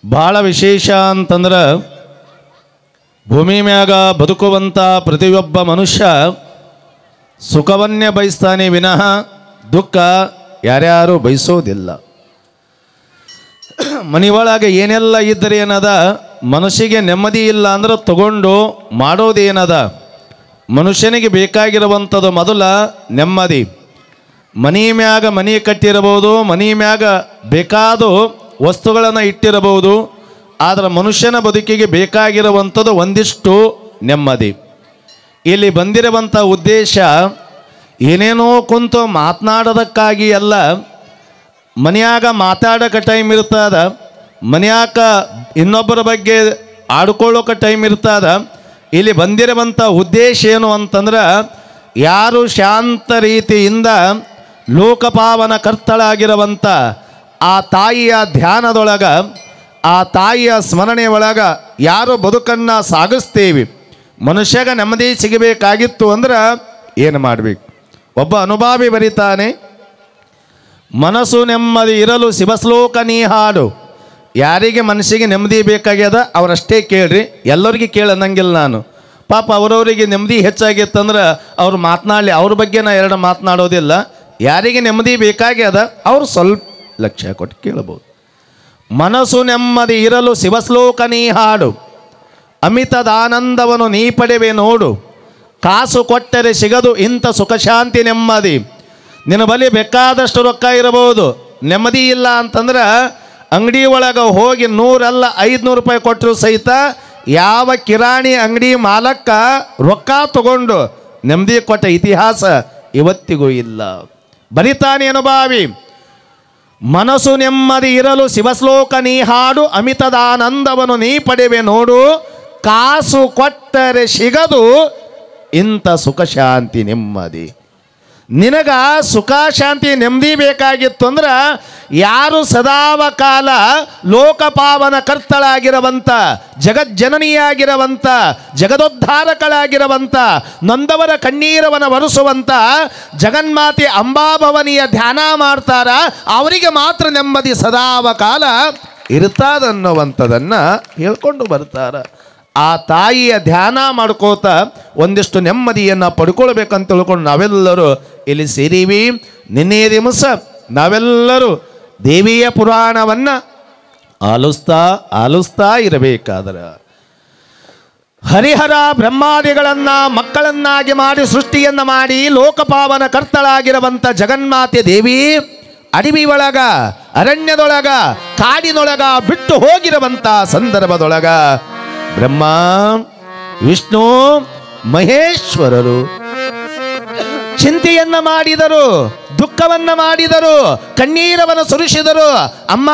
ಭಾಳ ವಿಶೇಷ ಅಂತಂದ್ರೆ ಭೂಮಿ ಮ್ಯಾಗ ಬದುಕುವಂಥ ಪ್ರತಿಯೊಬ್ಬ ಮನುಷ್ಯ ಸುಖವನ್ನೇ ಬಯಸ್ತಾನೆ ವಿನಃ ದುಃಖ ಯಾರ್ಯಾರು ಬಯಸೋದಿಲ್ಲ. ಮನೆಯೊಳಗೆ ಏನೆಲ್ಲ ಇದ್ದರೆ ಏನದ, ಮನಸ್ಸಿಗೆ ನೆಮ್ಮದಿ ಇಲ್ಲ ಅಂದ್ರೆ ತಗೊಂಡು ಮಾಡೋದೇನದ. ಮನುಷ್ಯನಿಗೆ ಬೇಕಾಗಿರುವಂಥದ್ದು ಮೊದಲ ನೆಮ್ಮದಿ. ಮನೆ ಮ್ಯಾಗ ಮನೆ ಕಟ್ಟಿರಬಹುದು, ಮನೆ ಮ್ಯಾಗ ಬೇಕಾದ ವಸ್ತುಗಳನ್ನು ಇಟ್ಟಿರಬಹುದು, ಆದರೆ ಮನುಷ್ಯನ ಬದುಕಿಗೆ ಬೇಕಾಗಿರುವಂಥದ್ದು ಒಂದಿಷ್ಟು ನೆಮ್ಮದಿ. ಇಲ್ಲಿ ಬಂದಿರುವಂಥ ಉದ್ದೇಶ ಏನೇನೋ ಕುಂತು ಮಾತನಾಡೋದಕ್ಕಾಗಿ ಅಲ್ಲ. ಮನೆಯಾಗ ಮಾತಾಡೋಕೆ ಟೈಮ್ ಇರ್ತದ, ಮನೆಯಾಗ ಇನ್ನೊಬ್ಬರ ಬಗ್ಗೆ ಆಡ್ಕೊಳ್ಳೋಕೆ ಟೈಮ್ ಇರ್ತದ. ಇಲ್ಲಿ ಬಂದಿರುವಂಥ ಉದ್ದೇಶ ಏನು ಅಂತಂದ್ರೆ, ಯಾರು ಶಾಂತ ರೀತಿಯಿಂದ ಲೋಕಪಾವನ ಕರ್ತಳಾಗಿರುವಂಥ ಆ ತಾಯಿಯ ಧ್ಯಾನದೊಳಗೆ, ಆ ತಾಯಿಯ ಸ್ಮರಣೆ ಒಳಗೆ ಯಾರು ಬದುಕನ್ನು ಸಾಗಿಸ್ತೀವಿ, ಮನುಷ್ಯಗ ನೆಮ್ಮದಿ ಸಿಗಬೇಕಾಗಿತ್ತು ಅಂದ್ರೆ ಏನು ಮಾಡಬೇಕು? ಒಬ್ಬ ಅನುಭಾವಿ ಬರೀತಾನೆ, ಮನಸ್ಸು ನೆಮ್ಮದಿ ಇರಲು ಶಿವಶ್ಲೋಕ ನೀ ಹಾಡು. ಯಾರಿಗೆ ಮನಸ್ಸಿಗೆ ನೆಮ್ಮದಿ ಬೇಕಾಗ್ಯದ ಅವರಷ್ಟೇ ಕೇಳ್ರಿ, ಎಲ್ಲರಿಗೆ ಕೇಳನ್ನಂಗಿಲ್ಲ ನಾನು. ಪಾಪ ಅವರವರಿಗೆ ನೆಮ್ಮದಿ ಹೆಚ್ಚಾಗಿತ್ತಂದ್ರೆ ಅವ್ರು ಮಾತನಾಡಲಿ, ಅವ್ರ ಬಗ್ಗೆ ನಾ ಎರಡು ಮಾತನಾಡೋದಿಲ್ಲ. ಯಾರಿಗೆ ನೆಮ್ಮದಿ ಬೇಕಾಗ್ಯದ ಅವರು ಸ್ವಲ್ಪ ಲಕ್ಷ್ಯ ಕೊಟ್ಟು ಕೇಳಬಹುದು. ಮನಸ್ಸು ನೆಮ್ಮದಿ ಇರಲು ಶಿವಶ್ಲೋಕ ನೀ ಹಾಡು, ಅಮಿತದಾನಂದವನ್ನು ನೀ ಪಡೆವೆ ನೋಡು. ಕಾಸು ಕೊಟ್ಟರೆ ಸಿಗದು ಇಂಥ ಸುಖ ಶಾಂತಿ ನೆಮ್ಮದಿ. ನಿನ್ನ ಬಳಿ ಬೇಕಾದಷ್ಟು ರೊಕ್ಕ ಇರಬಹುದು, ನೆಮ್ಮದಿ ಇಲ್ಲ ಅಂತಂದ್ರೆ ಅಂಗಡಿ ಒಳಗೆ ಹೋಗಿ 100 ಅಲ್ಲ 500 ರೂಪಾಯಿ ಕೊಟ್ಟರು ಸಹಿತ ಯಾವ ಕಿರಾಣಿ ಅಂಗಡಿ ಮಾಲಕ್ಕ ರೊಕ್ಕ ತಗೊಂಡು ನೆಮ್ಮದಿ ಕೊಟ್ಟ ಇತಿಹಾಸ ಇವತ್ತಿಗೂ ಇಲ್ಲ. ಬರಿತಾನೆ ಅನುಭಾವಿ, ಮನಸ್ಸು ನೆಮ್ಮದಿ ಇರಲು ಶಿವಶ್ಲೋಕ ನೀ ಹಾಡು, ಅಮಿತದಾನಂದವನ್ನು ನೀ ಪಡೆವೆ ನೋಡು. ಕಾಸು ಕೊಟ್ಟರೆ ಸಿಗದು ಇಂಥ ಸುಖ ಶಾಂತಿ ನೆಮ್ಮದಿ. ನಿನಗ ಸುಖ ಶಾಂತಿ ನೆಮ್ಮದಿ ಬೇಕಾಗಿತ್ತು ಅಂದ್ರೆ ಯಾರು ಸದಾವ ಕಾಲ ಲೋಕಪಾವನ ಕರ್ತಳಾಗಿರುವಂಥ, ಜಗಜ್ಜನನಿಯಾಗಿರುವಂಥ, ಜಗದೋದ್ಧಾರಕಳಾಗಿರುವಂಥ, ನೊಂದವರ ಕಣ್ಣೀರವನ್ನು ಒರೆಸುವಂಥ ಜಗನ್ಮಾತೆ ಅಂಬಾಭವನಿಯ ಧ್ಯಾನ ಮಾಡ್ತಾರ, ಅವರಿಗೆ ಮಾತ್ರ ನೆಮ್ಮದಿ ಸದಾವ ಕಾಲ ಇರ್ತದನ್ನುವಂಥದ್ದನ್ನು ಹೇಳ್ಕೊಂಡು ಬರ್ತಾರ. ಆ ತಾಯಿಯ ಧ್ಯಾನ ಮಾಡ್ಕೋತ ಒಂದಿಷ್ಟು ನೆಮ್ಮದಿಯನ್ನು ಪಡ್ಕೊಳ್ಬೇಕಂತ ತಿಳ್ಕೊಂಡು ನಾವೆಲ್ಲರೂ ಇಲ್ಲಿ ಸೇರೀವಿ. ನಿನ್ನೆ ದಿವಸ ನಾವೆಲ್ಲರೂ ದೇವಿಯ ಪುರಾಣವನ್ನು ಆಲಿಸ್ತಾ ಇರಬೇಕಾದ್ರೆ, ಹರಿಹರ ಬ್ರಹ್ಮಾದಿಗಳನ್ನು ಮಕ್ಕಳನ್ನಾಗಿ ಮಾಡಿ ಸೃಷ್ಟಿಯನ್ನು ಮಾಡಿ ಲೋಕಪಾವನ ಕರ್ತಳಾಗಿರುವಂಥ ಜಗನ್ಮಾತೆ ದೇವಿ ಅಡವಿ ಒಳಗ, ಅರಣ್ಯದೊಳಗ, ಕಾಡಿನೊಳಗ ಬಿಟ್ಟು ಹೋಗಿರುವಂಥ ಸಂದರ್ಭದೊಳಗ ಬ್ರಹ್ಮ ವಿಷ್ಣು ಮಹೇಶ್ವರರು ಚಿಂತೆಯನ್ನ ಮಾಡಿದರು, ದುಃಖವನ್ನ ಮಾಡಿದರು, ಕಣ್ಣೀರವನ್ನು ಸುರಿಸಿದರು. ಅಮ್ಮ,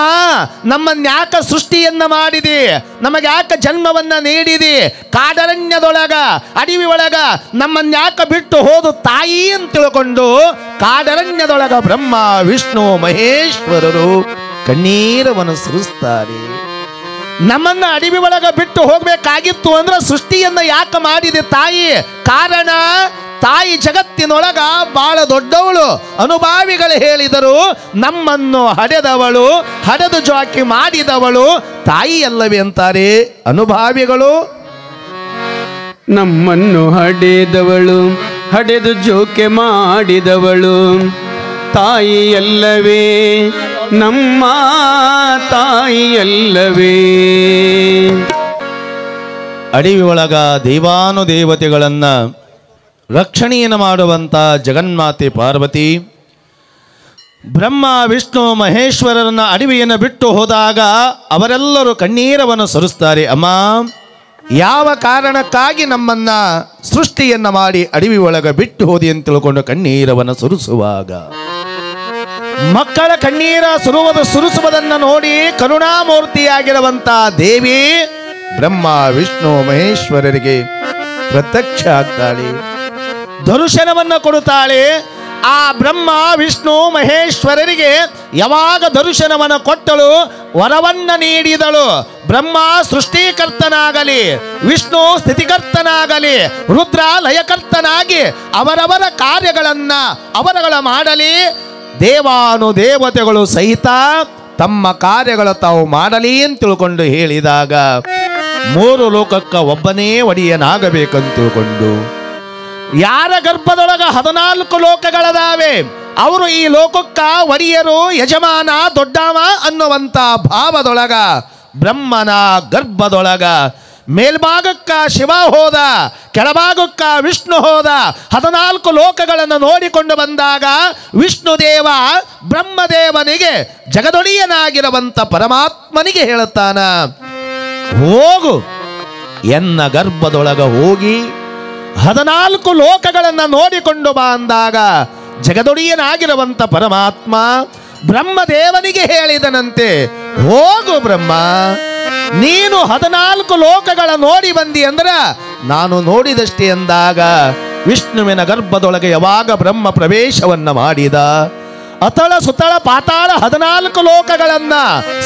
ನಮ್ಮನ್ಯಾಕ ಸೃಷ್ಟಿಯನ್ನ ಮಾಡಿದಿ, ನಮಗ್ಯಾಕ ಜನ್ಮವನ್ನ ನೀಡಿದಿ, ಕಾಡರಣ್ಯದೊಳಗ ಅಡವಿ ಒಳಗ ನಮ್ಮನ್ಯಾಕ ಬಿಟ್ಟು ಹೋದು ತಾಯಿ ಅಂತ ತಿಳ್ಕೊಂಡು ಕಾಡರಣ್ಯದೊಳಗ ಬ್ರಹ್ಮ ವಿಷ್ಣು ಮಹೇಶ್ವರರು ಕಣ್ಣೀರವನ್ನು ಸುರಿಸ್ತಾರೆ. ನಮ್ಮನ್ನ ಅಡವಿ ಒಳಗ ಬಿಟ್ಟು ಹೋಗ್ಬೇಕಾಗಿತ್ತು ಅಂದ್ರೆ ಸೃಷ್ಟಿಯನ್ನ ಯಾಕೆ ಮಾಡಿದೆ ತಾಯಿ? ಕಾರಣ ತಾಯಿ ಜಗತ್ತಿನೊಳಗ ಬಹಳ ದೊಡ್ಡವಳು. ಅನುಭಾವಿಗಳು ಹೇಳಿದರು, ನಮ್ಮನ್ನು ಹಡೆದವಳು, ಹಡೆದು ಜೋಕಿ ಮಾಡಿದವಳು ತಾಯಿ ಅಲ್ಲವೇ ಅಂತಾರೆ ಅನುಭಾವಿಗಳು. ನಮ್ಮನ್ನು ಹಡೆದವಳು, ಹಡೆದು ಜೋಕೆ ಮಾಡಿದವಳು ತಾಯಿಯಲ್ಲವೇ, ನಮ್ಮ ತಾಯಿಯಲ್ಲವೇ. ಅಡವಿ ಒಳಗ ದೇವಾನುದೇವತೆಗಳನ್ನು ರಕ್ಷಣೆಯನ್ನು ಮಾಡುವಂಥ ಜಗನ್ಮಾತೆ ಪಾರ್ವತಿ ಬ್ರಹ್ಮ ವಿಷ್ಣು ಮಹೇಶ್ವರರನ್ನ ಅಡವಿಯನ್ನು ಬಿಟ್ಟು ಹೋದಾಗ ಅವರೆಲ್ಲರೂ ಕಣ್ಣೀರವನ್ನು ಸುರಿಸ್ತಾರೆ. ಅಮ್ಮ, ಯಾವ ಕಾರಣಕ್ಕಾಗಿ ನಮ್ಮನ್ನ ಸೃಷ್ಟಿಯನ್ನು ಮಾಡಿ ಅಡವಿ ಒಳಗ ಬಿಟ್ಟು ಹೋದಿ ಅಂತ ತಿಳ್ಕೊಂಡು ಕಣ್ಣೀರವನ್ನು ಸುರಿಸುವಾಗ ಮಕ್ಕಳ ಕಣ್ಣೀರ ಸುರಿಸುವುದನ್ನು ನೋಡಿ ಕರುಣಾಮೂರ್ತಿಯಾಗಿರುವಂಥ ದೇವಿ ಬ್ರಹ್ಮ ವಿಷ್ಣು ಮಹೇಶ್ವರರಿಗೆ ಪ್ರತ್ಯಕ್ಷ ಆಗ್ತಾಳೆ, ದರ್ಶನವನ್ನು ಕೊಡುತ್ತಾಳೆ. ಆ ಬ್ರಹ್ಮ ವಿಷ್ಣು ಮಹೇಶ್ವರರಿಗೆ ಯಾವಾಗ ದರ್ಶನವನ್ನು ಕೊಟ್ಟಳು, ವರವನ್ನ ನೀಡಿದಳು. ಬ್ರಹ್ಮ ಸೃಷ್ಟಿಕರ್ತನಾಗಲಿ, ವಿಷ್ಣು ಸ್ಥಿತಿಕರ್ತನಾಗಲಿ, ರುದ್ರ ಲಯಕರ್ತನಾಗಿ ಅವರವರ ಕಾರ್ಯಗಳನ್ನು ಅವರುಗಳ ಮಾಡಲಿ. ದೇವಾನುದೇವತೆಗಳು ಸಹಿತ ತಮ್ಮ ಕಾರ್ಯಗಳು ತಾವು ಮಾಡಲಿ ಅಂತ ತಿಳ್ಕೊಂಡು ಹೇಳಿದಾಗ 3 ಲೋಕಕ್ಕೆ ಒಬ್ಬನೇ ಒಡೆಯನಾಗಬೇಕಂತ ತಿಳ್ಕೊಂಡು ಯಾರ ಗರ್ಭದೊಳಗ 14 ಲೋಕಗಳದಾವೆ ಅವರು ಈ ಲೋಕಕ್ಕ ಒಡೆಯರು ಯಜಮಾನ ದೊಡ್ಡವ ಅನ್ನುವಂಥ ಭಾವದೊಳಗ ಬ್ರಹ್ಮನ ಗರ್ಭದೊಳಗ ಮೇಲ್ಭಾಗಕ್ಕ ಶಿವ ಹೋದ, ಕೆಳಭಾಗಕ್ಕ ವಿಷ್ಣು ಹೋದ. 14 ಲೋಕಗಳನ್ನು ನೋಡಿಕೊಂಡು ಬಂದಾಗ ವಿಷ್ಣುದೇವ ಬ್ರಹ್ಮದೇವನಿಗೆ ಜಗದೊಡೆಯನಾಗಿರುವಂಥ ಪರಮಾತ್ಮನಿಗೆ ಹೇಳುತ್ತಾನ, ಹೋಗು ಎನ್ನ ಗರ್ಭದೊಳಗ ಹೋಗಿ 14 ಲೋಕಗಳನ್ನು ನೋಡಿಕೊಂಡು ಬಾ ಅಂದಾಗ ಜಗದೊಡೆಯನಾಗಿರುವಂಥ ಪರಮಾತ್ಮ ಬ್ರಹ್ಮದೇವನಿಗೆ ಹೇಳಿದನಂತೆ, ಹೋಗು ಬ್ರಹ್ಮ, ನೀನು 14 ಲೋಕಗಳ ನೋಡಿ ಬಂದಿ ಅಂದ್ರ ನಾನು ನೋಡಿದಷ್ಟೇ ಅಂದಾಗ ವಿಷ್ಣುವಿನ ಗರ್ಭದೊಳಗೆ ಯಾವಾಗ ಬ್ರಹ್ಮ ಪ್ರವೇಶವನ್ನ ಮಾಡಿದ, ಅತಳ ಸುತಳ ಪಾತಾಳ 14 ಲೋಕಗಳನ್ನ,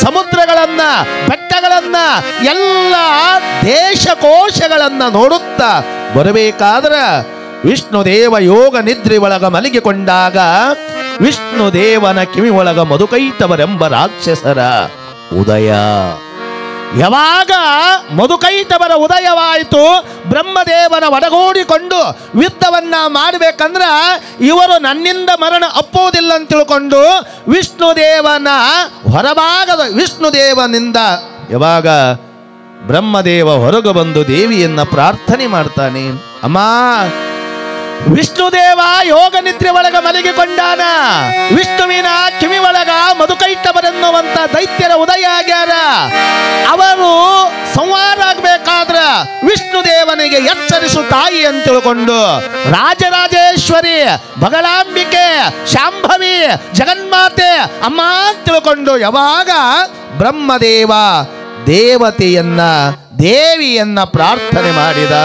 ಸಮುದ್ರಗಳನ್ನ, ಬೆಟ್ಟಗಳನ್ನ, ಎಲ್ಲ ದೇಶಕೋಶಗಳನ್ನ ನೋಡುತ್ತಾ ಬರಬೇಕಾದ್ರ ವಿಷ್ಣುದೇವ ಯೋಗ ನಿದ್ರೆ ಒಳಗ ಮಲಗಿಕೊಂಡಾಗ ವಿಷ್ಣುದೇವನ ಕಿವಿ ಒಳಗ ಮಧುಕೈಟವರೆಂಬ ರಾಕ್ಷಸರ ಉದಯ. ಯಾವಾಗ ಮಧುಕೈಟವರ ಉದಯವಾಯಿತು, ಬ್ರಹ್ಮದೇವನ ಒಡಗೂಡಿಕೊಂಡು ಯುದ್ಧವನ್ನ ಮಾಡಬೇಕಂದ್ರ ಇವರು ನನ್ನಿಂದ ಮರಣ ಅಪ್ಪುವುದಿಲ್ಲ ಅಂತ ತಿಳ್ಕೊಂಡು ವಿಷ್ಣುದೇವನ ಹೊರಭಾಗದ ವಿಷ್ಣುದೇವನಿಂದ ಯಾವಾಗ ಬ್ರಹ್ಮದೇವ ಹೊರಗೆ ಬಂದು ದೇವಿಯನ್ನ ಪ್ರಾರ್ಥನೆ ಮಾಡ್ತಾನೆ, ಅಮ್ಮ ವಿಷ್ಣುದೇವ ಯೋಗ ನಿದ್ರೆ ಒಳಗ ಮಲಗಿಕೊಂಡಾನ, ವಿಷ್ಣುವಿನ ಕಿವಿ ಒಳಗ ಮಧುಕೈಟವರೆನ್ನುವಂತ ದೈತ್ಯರ ಉದಯ ಆಗ್ಯಾರ, ಅವರು ಸಂಹಾರ ಆಗ್ಬೇಕಾದ್ರ ವಿಷ್ಣುದೇವನಿಗೆ ಎಚ್ಚರಿಸು ತಾಯಿ ಅಂತ ತಿಳ್ಕೊಂಡು ರಾಜರಾಜೇಶ್ವರಿ, ಬಗಳಾಂಬಿಕೆ, ಶಾಂಭವಿ, ಜಗನ್ಮಾತೆ ಅಮ್ಮ ಅಂತ ತಿಳ್ಕೊಂಡು ಯಾವಾಗ ಬ್ರಹ್ಮದೇವ ದೇವತೆಯನ್ನ ದೇವಿಯನ್ನ ಪ್ರಾರ್ಥನೆ ಮಾಡಿದ,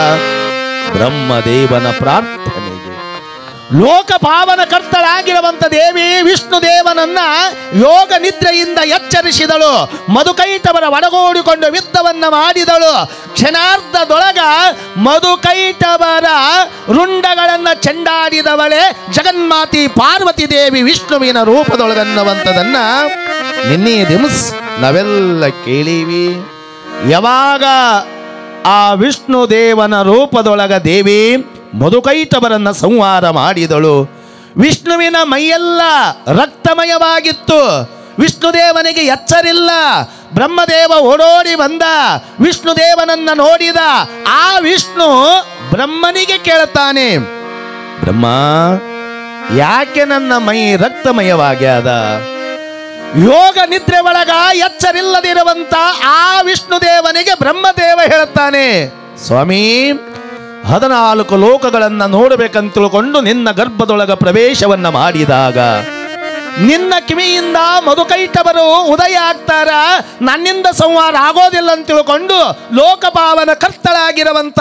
ಬ್ರಹ್ಮದೇವನ ಪ್ರಾರ್ಥನೆಗೆ ಲೋಕಪಾವನ ಕರ್ತಳಾಗಿರುವಂತ ದೇವಿ ವಿಷ್ಣುದೇವನನ್ನ ಯೋಗ ನಿದ್ರೆಯಿಂದ ಎಚ್ಚರಿಸಿದಳು. ಮಧುಕೈಟವರ ಒಡಗೂಡಿಕೊಂಡು ಯುದ್ಧವನ್ನ ಮಾಡಿದಳು. ಕ್ಷಣಾರ್ಧದೊಳಗ ಮಧುಕೈಟವರ ರುಂಡಗಳನ್ನ ಚೆಂಡಾಡಿದವಳೆ ಜಗನ್ಮಾತಿ ಪಾರ್ವತಿ ದೇವಿ ವಿಷ್ಣುವಿನ ರೂಪದೊಳಗನ್ನುವಂಥದನ್ನ ನಿನ್ನೆ ದಿವಸ ನಾವೆಲ್ಲ ಕೇಳೀವಿ. ಯಾವಾಗ ಆ ವಿಷ್ಣುದೇವನ ರೂಪದೊಳಗ ದೇವಿ ಮಧುಕೈಟವರನ್ನ ಸಂಹಾರ ಮಾಡಿದಳು, ವಿಷ್ಣುವಿನ ಮೈಯೆಲ್ಲ ರಕ್ತಮಯವಾಗಿತ್ತು. ವಿಷ್ಣುದೇವನಿಗೆ ಎಚ್ಚರಿಲ್ಲ. ಬ್ರಹ್ಮದೇವ ಓಡೋಡಿ ಬಂದ, ವಿಷ್ಣುದೇವನನ್ನ ನೋಡಿದ. ಆ ವಿಷ್ಣು ಬ್ರಹ್ಮನಿಗೆ ಕೇಳ್ತಾನೆ, ಬ್ರಹ್ಮ ಯಾಕೆ ನನ್ನ ಮೈ ರಕ್ತಮಯವಾಗ್ಯಾದ? ಯೋಗ ನಿದ್ರೆ ಒಳಗ ಎಚ್ಚರಿಲ್ಲದಿರುವಂತ ಆ ವಿಷ್ಣುದೇವನಿಗೆ ಬ್ರಹ್ಮದೇವ ಹೇಳುತ್ತಾನೆ, ಸ್ವಾಮಿ 14 ಲೋಕಗಳನ್ನ ನೋಡಬೇಕಂತ ತಿಳ್ಕೊಂಡು ನಿನ್ನ ಗರ್ಭದೊಳಗ ಪ್ರವೇಶವನ್ನ ಮಾಡಿದಾಗ ನಿನ್ನ ಕಿವಿಯಿಂದ ಮಧುಕೈಟವರು ಉದಯ ಆಗ್ತಾರ, ನನ್ನಿಂದ ಸಂಹಾರ ಆಗೋದಿಲ್ಲ ಅಂತ ತಿಳ್ಕೊಂಡು ಲೋಕಪಾವನ ಕರ್ತಳಾಗಿರುವಂತ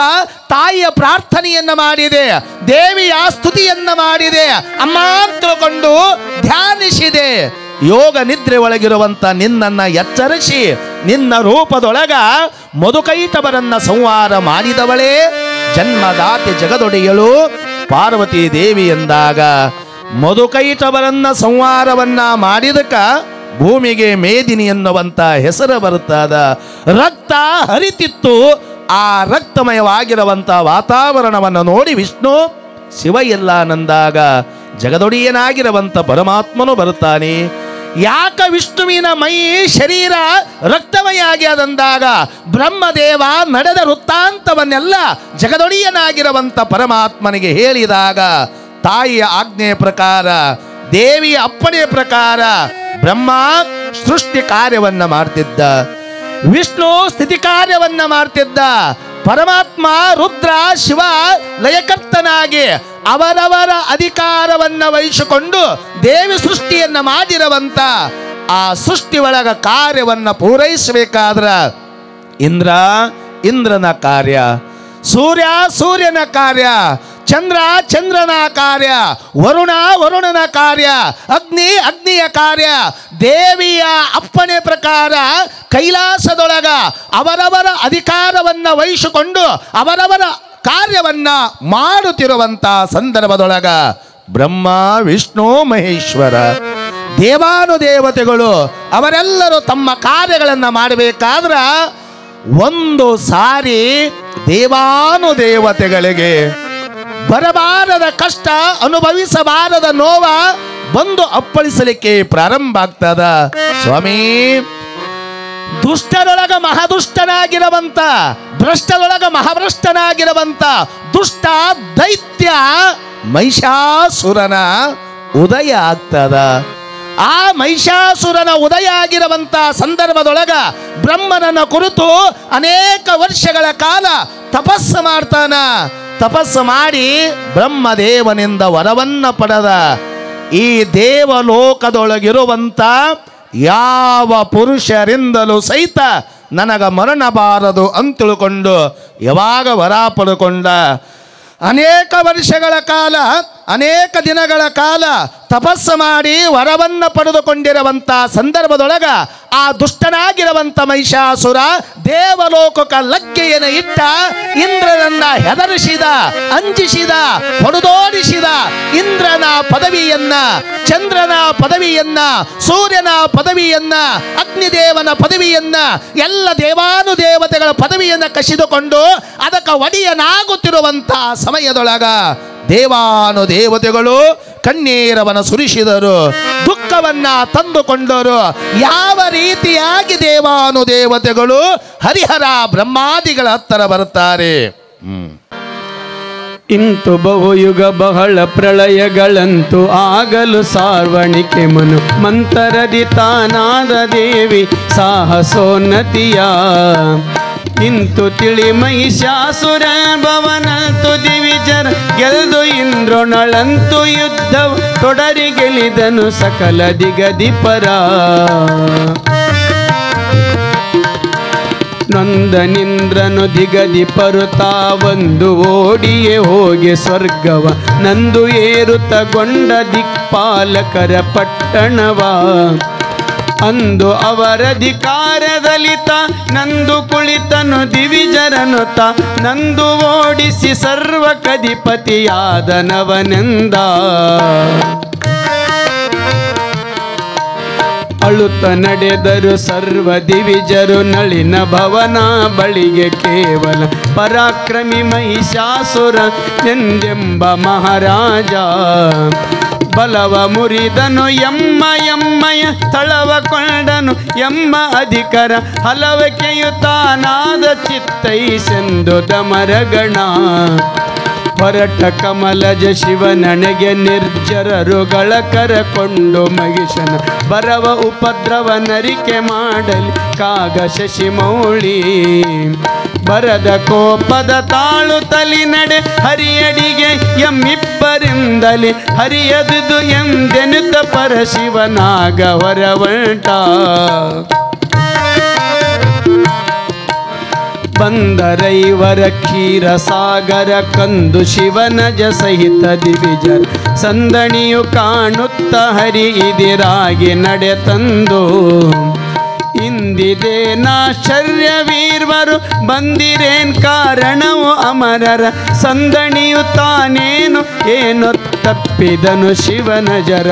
ತಾಯಿಯ ಪ್ರಾರ್ಥನೆಯನ್ನ ಮಾಡಿದೆ, ದೇವಿಯ ಸ್ತುತಿಯನ್ನ ಮಾಡಿದೆ, ಅಮ್ಮ ಅಂತ ತಿಳ್ಕೊಂಡು ಧ್ಯಾನಿಸಿದೆ. ಯೋಗ ನಿದ್ರೆ ಒಳಗಿರುವಂತ ನಿನ್ನನ್ನ ಎಚ್ಚರಿಸಿ ನಿನ್ನ ರೂಪದೊಳಗ ಮಧುಕೈಟವರನ್ನ ಸಂಹಾರ ಮಾಡಿದವಳೇ ಜನ್ಮದಾತಿ ಜಗದೊಡೆಯಳು ಪಾರ್ವತಿ ದೇವಿ ಎಂದಾಗ ಮಧುಕೈಟವರನ್ನ ಸಂಹಾರವನ್ನ ಮಾಡಿದಕ್ಕ ಭೂಮಿಗೆ ಮೇದಿನಿ ಎನ್ನುವಂತ ಹೆಸರು ಬರುತ್ತಾದ. ರಕ್ತ ಹರಿತಿತ್ತು. ಆ ರಕ್ತಮಯವಾಗಿರುವಂತ ವಾತಾವರಣವನ್ನು ನೋಡಿ ವಿಷ್ಣು ಶಿವ ಎಲ್ಲ ನಂದಾಗ ಜಗದೊಡೆಯನಾಗಿರುವಂತ ಪರಮಾತ್ಮನು ಬರುತ್ತಾನೆ. ಯಾಕ ವಿಷ್ಣುವಿನ ಮೈ ಶರೀರ ರಕ್ತಮಯ ಆಗ್ಯದಂದಾಗ ಬ್ರಹ್ಮದೇವ ನಡೆದ ವೃತ್ತಾಂತವನ್ನೆಲ್ಲ ಜಗದೊಡೆಯನಾಗಿರುವಂತ ಪರಮಾತ್ಮನಿಗೆ ಹೇಳಿದಾಗ ತಾಯಿಯ ಆಜ್ಞೆಯ ಪ್ರಕಾರ ದೇವಿಯ ಅಪ್ಪಣೆಯ ಪ್ರಕಾರ ಬ್ರಹ್ಮ ಸೃಷ್ಟಿ ಕಾರ್ಯವನ್ನ ಮಾಡ್ತಿದ್ದ, ವಿಷ್ಣು ಸ್ಥಿತಿ ಕಾರ್ಯವನ್ನ ಮಾಡ್ತಿದ್ದ, ಪರಮಾತ್ಮ ರುದ್ರ ಶಿವ ಲಯಕರ್ತನಾಗಿ ಅವರವರ ಅಧಿಕಾರವನ್ನ ವಹಿಸಿಕೊಂಡು ದೇವಿ ಸೃಷ್ಟಿಯನ್ನ ಮಾಡಿರುವಂತ ಆ ಸೃಷ್ಟಿ ಒಳಗ ಕಾರ್ಯವನ್ನ ಪೂರೈಸಬೇಕಾದ್ರ ಇಂದ್ರ ಇಂದ್ರನ ಕಾರ್ಯ, ಸೂರ್ಯ ಸೂರ್ಯನ ಕಾರ್ಯ, ಚಂದ್ರ ಚಂದ್ರನ ಕಾರ್ಯ, ವರುಣ ವರುಣನ ಕಾರ್ಯ, ಅಗ್ನಿ ಅಗ್ನಿಯ ಕಾರ್ಯ. ದೇವಿಯ ಅಪ್ಪಣೆ ಪ್ರಕಾರ ಕೈಲಾಸದೊಳಗ ಅವರವರ ಅಧಿಕಾರವನ್ನ ವಹಿಸಿಕೊಂಡು ಅವರವರ ಕಾರ್ಯವನ್ನ ಮಾಡುತ್ತಿರುವಂತ ಸಂದರ್ಭದೊಳಗ ಬ್ರಹ್ಮ ವಿಷ್ಣು ಮಹೇಶ್ವರ ದೇವಾನುದೇವತೆಗಳು ಅವರೆಲ್ಲರೂ ತಮ್ಮ ಕಾರ್ಯಗಳನ್ನು ಮಾಡಬೇಕಾದ್ರೆ ಒಂದು ಸಾರಿ ದೇವಾನುದೇವತೆಗಳಿಗೆ ಬರಬಾರದ ಕಷ್ಟ, ಅನುಭವಿಸಬಾರದ ನೋವ ಬಂದು ಅಪ್ಪಳಿಸಲಿಕ್ಕೆ ಪ್ರಾರಂಭ ಆಗ್ತದ. ಸ್ವಾಮಿ, ದುಷ್ಟರೊಳಗ ಮಹಾದುಷ್ಟನಾಗಿರುವಂತ, ಭ್ರಷ್ಟರೊಳಗ ಮಹಾಭ್ರಷ್ಟನಾಗಿರುವಂತ ದುಷ್ಟ ದೈತ್ಯ ಮಹಿಷಾಸುರನ ಉದಯ ಆಗ್ತದ. ಆ ಮಹಿಷಾಸುರನ ಉದಯ ಆಗಿರುವಂತ ಸಂದರ್ಭದೊಳಗ ಬ್ರಹ್ಮನನ್ನ ಕುರಿತು ಅನೇಕ ವರ್ಷಗಳ ಕಾಲ ತಪಸ್ಸು ಮಾಡ್ತಾನ. ತಪಸ್ಸು ಮಾಡಿ ಬ್ರಹ್ಮದೇವನಿಂದ ವರವನ್ನ ಪಡೆದ. ಈ ದೇವಲೋಕದೊಳಗಿರುವಂತ ಯಾವ ಪುರುಷರಿಂದಲೂ ಸಹಿತ ನನಗ ಮರಣ ಬಾರದು ಅಂತ ತಿಳ್ಕೊಂಡು ಯಾವಾಗ ವರ ಪಡ್ಕೊಂಡ. ಅನೇಕ ವರ್ಷಗಳ ಕಾಲ, ಅನೇಕ ದಿನಗಳ ಕಾಲ ತಪಸ್ಸು ಮಾಡಿ ವರವನ್ನು ಪಡೆದುಕೊಂಡಿರುವಂಥ ಸಂದರ್ಭದೊಳಗ ಆ ದುಷ್ಟನಾಗಿರುವಂಥ ಮಹಿಷಾಸುರ ದೇವಲೋಕಕ್ಕೆ ಲಗ್ಗೆಯನ್ನು ಇಟ್ಟ. ಇಂದ್ರನನ್ನ ಹೆದರಿಸಿದ, ಅಂಜಿಸಿದ, ಹೊಡೆದೋಡಿಸಿದ. ಇಂದ್ರನ ಪದವಿಯನ್ನ, ಚಂದ್ರನ ಪದವಿಯನ್ನ, ಸೂರ್ಯನ ಪದವಿಯನ್ನ, ಅಗ್ನಿದೇವನ ಪದವಿಯನ್ನ, ಎಲ್ಲ ದೇವಾನುದೇವತೆಗಳ ಪದವಿಯನ್ನು ಕಸಿದುಕೊಂಡು ಅದಕ್ಕೆ ಒಡೆಯನಾಗುತ್ತಿರುವಂಥ ಸಮಯದೊಳಗ ದೇವಾನುದೇವತೆಗಳು ಕಣ್ಣೀರವನ್ನ ಸುರಿಸಿದರು, ದುಃಖವನ್ನ ತಂದುಕೊಂಡರು. ಯಾವ ರೀತಿಯಾಗಿ ದೇವಾನುದೇವತೆಗಳು ಹರಿಹರ ಬ್ರಹ್ಮಾದಿಗಳ ಹತ್ತಿರ ಬರುತ್ತಾರೆ. ಇಂತು ಬಹುಯುಗ ಬಹಳ ಪ್ರಳಯಗಳಂತೂ ಆಗಲು ಸಾರ್ವಣಿಕೆ ಮನು ಮಂತರದಿ ತಾನಾದ ದೇವಿ ಸಾಹಸೋನ್ನತಿಯ. ಇಂತು ತಿಳಿ ಮಹಿಷಾಸುರ ಭವನಂತು ದಿವಿಜರ ಗೆಲ್ದು ಇಂದ್ರನಳಂತು ಯುದ್ಧ ತೊಡರಿ ಗೆಲಿದನು ಸಕಲ ದಿಗದಿಪರ. ನೊಂದನಿಂದ್ರನು ದಿಗದಿಪರು ತಾವೊಂದು ಓಡಿಯೇ ಹೋಗಿ ಸ್ವರ್ಗವ ನಂದು ಏರುತ್ತಗೊಂಡ ದಿಕ್ಪಾಲಕರ ಪಟ್ಟಣವ. ಅಂದು ಅವರಧಿಕಾರದಲಿತ ನಂದು ಕುಳಿತನು ದಿವಿಜರನುತ ನಂದು ಓಡಿಸಿ ಸರ್ವಕಧಿಪತಿಯಾದನವನೆಂದ. ಅಳುತ್ತ ನಡೆದರು ಸರ್ವ ದಿವಿಜರು ನಳಿನ ಭವನ ಬಳಿಗೆ ಕೇವಲ ಪರಾಕ್ರಮಿ ಮಹಿಷಾಸುರ ಎಂದೆಂಬ ಮಹಾರಾಜ. ಬಲವ ಮುರಿದನು ಎಮ್ಮಯ ಸ್ಥಳವ ಕೊಂಡನು ಎಮ್ಮ ಅಧಿಕಾರ ಹಲವಕೆಯುತ್ತಾನಾದ ಚಿತ್ತೈಸೆಂದು ದಮರಗಣ. ಹೊರಟ ಕಮಲಜ ಶಿವನನೆಗೆ ನಿರ್ಜರರುಗಳ ಕರಕೊಂಡು ಮಹಿಷನ ಬರವ ಉಪದ್ರವ ನರಿಕೆ ಮಾಡಲಿ ಕಾಗ ಶಶಿಮೌಳಿ. ಬರದ ಕೋಪದ ತಾಳು ತಲಿ ನಡೆ ಹರಿಯಡಿಗೆ ಎಮ್ಮಿಬ್ಬರಿಂದಲಿ ಹರಿಯದುದು ಎಂದೆನುತ ಪರಶಿವನಾಗ ಹೊರವಂಟ. ಬಂದರೈವರ ಕ್ಷೀರ ಸಾಗರ ಕಂದು ಶಿವನಜ ಸಹಿತ ದಿವಿಜರ ಸಂದಣಿಯು ಕಾಣುತ್ತ ಹರಿ ಇದಿರಾಗಿ ನಡೆ ತಂದು. ಇಂದಿದೇನಾಶ್ಚರ್ಯವೀರ್ವರು ಬಂದಿರೇನ್ ಕಾರಣವು ಅಮರರ ಸಂದಣಿಯು ತಾನೇನು ಏನು ತಪ್ಪಿದನು ಶಿವನಜರ.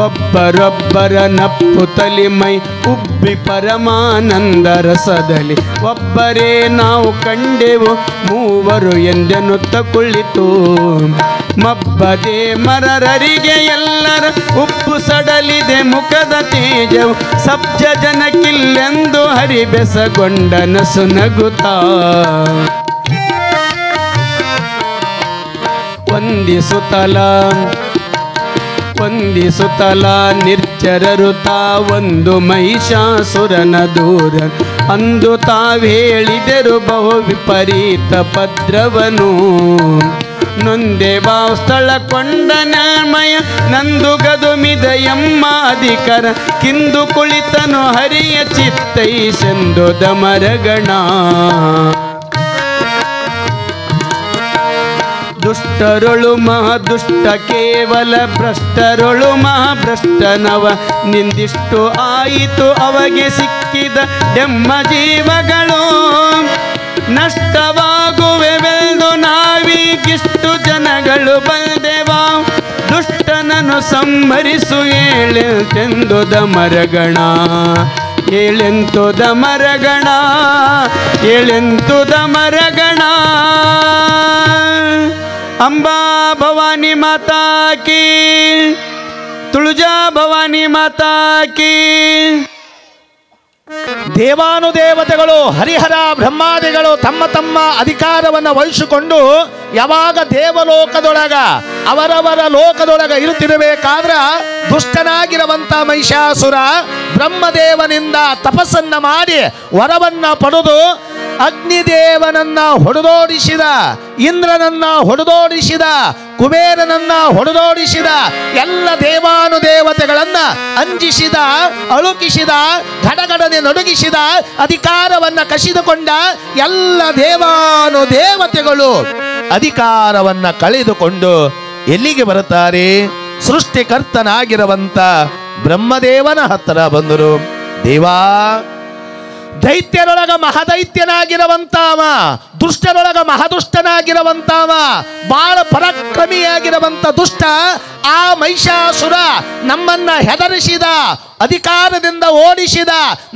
ಒಬ್ಬರೊಬ್ಬರ ನಪ್ಪು ತಲಿಮೈ ಉಬ್ಬಿ ಪರಮಾನಂದ ರಸದಲ್ಲಿ ಒಬ್ಬರೇ ನಾವು ಕಂಡೆವು ಮೂವರು ಎಂದೆನುತ್ತ ಕುಳಿತು. ಮಬ್ಬದೆ ಮರರರಿಗೆ ಎಲ್ಲರ ಉಪ್ಪು ಸಡಲಿದೆ ಮುಖದ ತೇಜವು ಸಬ್ಜ ಜನಕ್ಕಿಲ್ಲೆಂದು ಹರಿಬೆಸಗೊಂಡ ನಸು ನಗುತ್ತಾ. ವಂದಿಸುತ್ತಲ ನಿರ್ಚರರು ತಾವೊಂದು ಮಹಿಷಾಸುರನ ದೂರ ಅಂದು ತಾವೇಳಿದರು ಬಹು ವಿಪರೀತ ಪದ್ರವನು. ನೊಂದೆ ಬಾವು ಸ್ಥಳ ಕೊಂಡನಮಯ ನಂದು ಗದುಮಿದ ಎಮ್ಮ ಅಧಿಕರ ಕಿಂದು ಕುಳಿತನು ಹರಿಯ ಚಿತ್ತೈಸೆಂದು ದಮರಗಣ. ದುಷ್ಟರೊಳು ಮಹಾದುಷ್ಟ ಕೇವಲ ಭ್ರಷ್ಟರೊಳು ಮಹಾಭ್ರಷ್ಟನವ ನಿಂದಿಷ್ಟು ಆಯಿತು ಅವಗೆ ಸಿಕ್ಕಿದ ಎಮ್ಮ ಜೀವಗಳು. ನಷ್ಟವಾಗುವೆವೆಂದು ನಾವೀಗಿಷ್ಟು ಜನಗಳು ಬಂದೆವಾ ದುಷ್ಟನ ನಮ್ಮನು ಸಂಹರಿಸು ಏಳೆಂತುದ ಮರಗಣ ಏಳೆಂತುದ ಮರಗಣ ಏಳೆಂತುದ ಮರಗಣ ಅಂಬಾ ಭವಾನಿ ಮಾತಾ ಕೀ ತುಳಜಾ ಭವಾನಿ ಮಾತಾ ಕೀ ದೇವಾನುದೇವತೆಗಳು ಹರಿಹರ ಬ್ರಹ್ಮಾದಿಗಳು ತಮ್ಮ ತಮ್ಮ ಅಧಿಕಾರವನ್ನು ವಹಿಸಿಕೊಂಡು ಯಾವಾಗ ದೇವಲೋಕದೊಳಗ ಅವರವರ ಲೋಕದೊಳಗ ಇರುತ್ತಿರಬೇಕಾದ್ರ ದುಷ್ಟನಾಗಿರುವಂತ ಮಹಿಷಾಸುರ ಬ್ರಹ್ಮದೇವನಿಂದ ತಪಸ್ಸನ್ನ ಮಾಡಿ ವರವನ್ನ ಪಡೆದು ಅಗ್ನಿದೇವನನ್ನ ಹೊಡೆದೋಡಿಸಿದ, ಇಂದ್ರನನ್ನ ಹೊಡೆದೋಡಿಸಿದ, ಕುಬೇರನನ್ನ ಹೊಡೆದೋಡಿಸಿದ, ಎಲ್ಲ ದೇವಾನುದೇವತೆಗಳನ್ನ ಅಂಜಿಸಿದ, ಅಳುಕಿಸಿದ, ಗಡಗಡನೆ ನಡುಗಿಸಿದ, ಅಧಿಕಾರವನ್ನ ಕಸಿದುಕೊಂಡ ಎಲ್ಲ ದೇವಾನುದೇವತೆಗಳು ಅಧಿಕಾರವನ್ನ ಕಳೆದುಕೊಂಡು ಎಲ್ಲಿಗೆ ಬರುತ್ತಾರೆ? ಸೃಷ್ಟಿಕರ್ತನಾಗಿರುವಂತ ಬ್ರಹ್ಮದೇವನ ಹತ್ತಿರ ಬಂದರು. ದೇವಾ, ದೈತ್ಯರೊಳಗ ಮಹಾದೈತ್ಯನಾಗಿರುವಂತಾವ, ದುಷ್ಟರೊಳಗ ಮಹಾದುಷ್ಟನಾಗಿರುವಂತಾವ, ಬಾಳ ಪರಾಕ್ರಮಿಯಾಗಿರುವಂತ ದುಷ್ಟ ಆ ಮಹಿಷಾಸುರ ನಮ್ಮನ್ನ ಹೆದರಿಸಿದ, ಅಧಿಕಾರದಿಂದ ಓಡಿಸಿದ,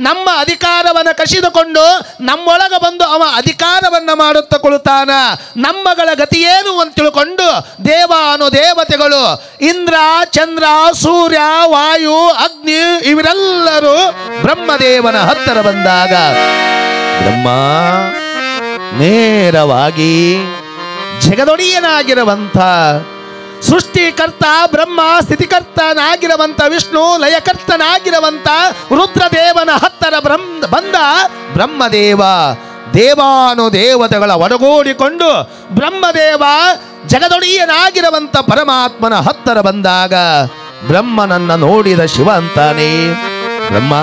ನಮ್ಮ ಅಧಿಕಾರವನ್ನು ಕಸಿದುಕೊಂಡು ನಮ್ಮೊಳಗ ಬಂದು ಅವ ಅಧಿಕಾರವನ್ನ ಮಾಡುತ್ತಾ ಕೊಳುತ್ತಾನ. ನಮ್ಮಗಳ ಗತಿಯೇನು ಅಂತ ತಿಳ್ಕೊಂಡು ದೇವಾನುದೇವತೆಗಳು ಇಂದ್ರ, ಚಂದ್ರ, ಸೂರ್ಯ, ವಾಯು, ಅಗ್ನಿ ಇವರೆಲ್ಲರೂ ಬ್ರಹ್ಮದೇವನ ಹತ್ತಿರ ಬಂದಾಗ ಬ್ರಹ್ಮ ನೇರವಾಗಿ ಜಗದೊಡೆಯನಾಗಿರುವಂಥ ಸೃಷ್ಟಿಕರ್ತ ಬ್ರಹ್ಮ, ಸ್ಥಿತಿಕರ್ತನಾಗಿರುವಂತ ವಿಷ್ಣು, ಲಯಕರ್ತನಾಗಿರುವಂತ ರುದ್ರದೇವನ ಹತ್ತಿರ ಬಂದ ಬ್ರಹ್ಮದೇವ ದೇವಾನುದೇವತೆಗಳ ಒಡಗೂಡಿಕೊಂಡು ಬ್ರಹ್ಮದೇವ ಜಗದೊಡೆಯನಾಗಿರುವಂತ ಪರಮಾತ್ಮನ ಹತ್ತಿರ ಬಂದಾಗ ಬ್ರಹ್ಮನನ್ನ ನೋಡಿದ ಶಿವ ಅಂತಾನೆ, ಬ್ರಹ್ಮ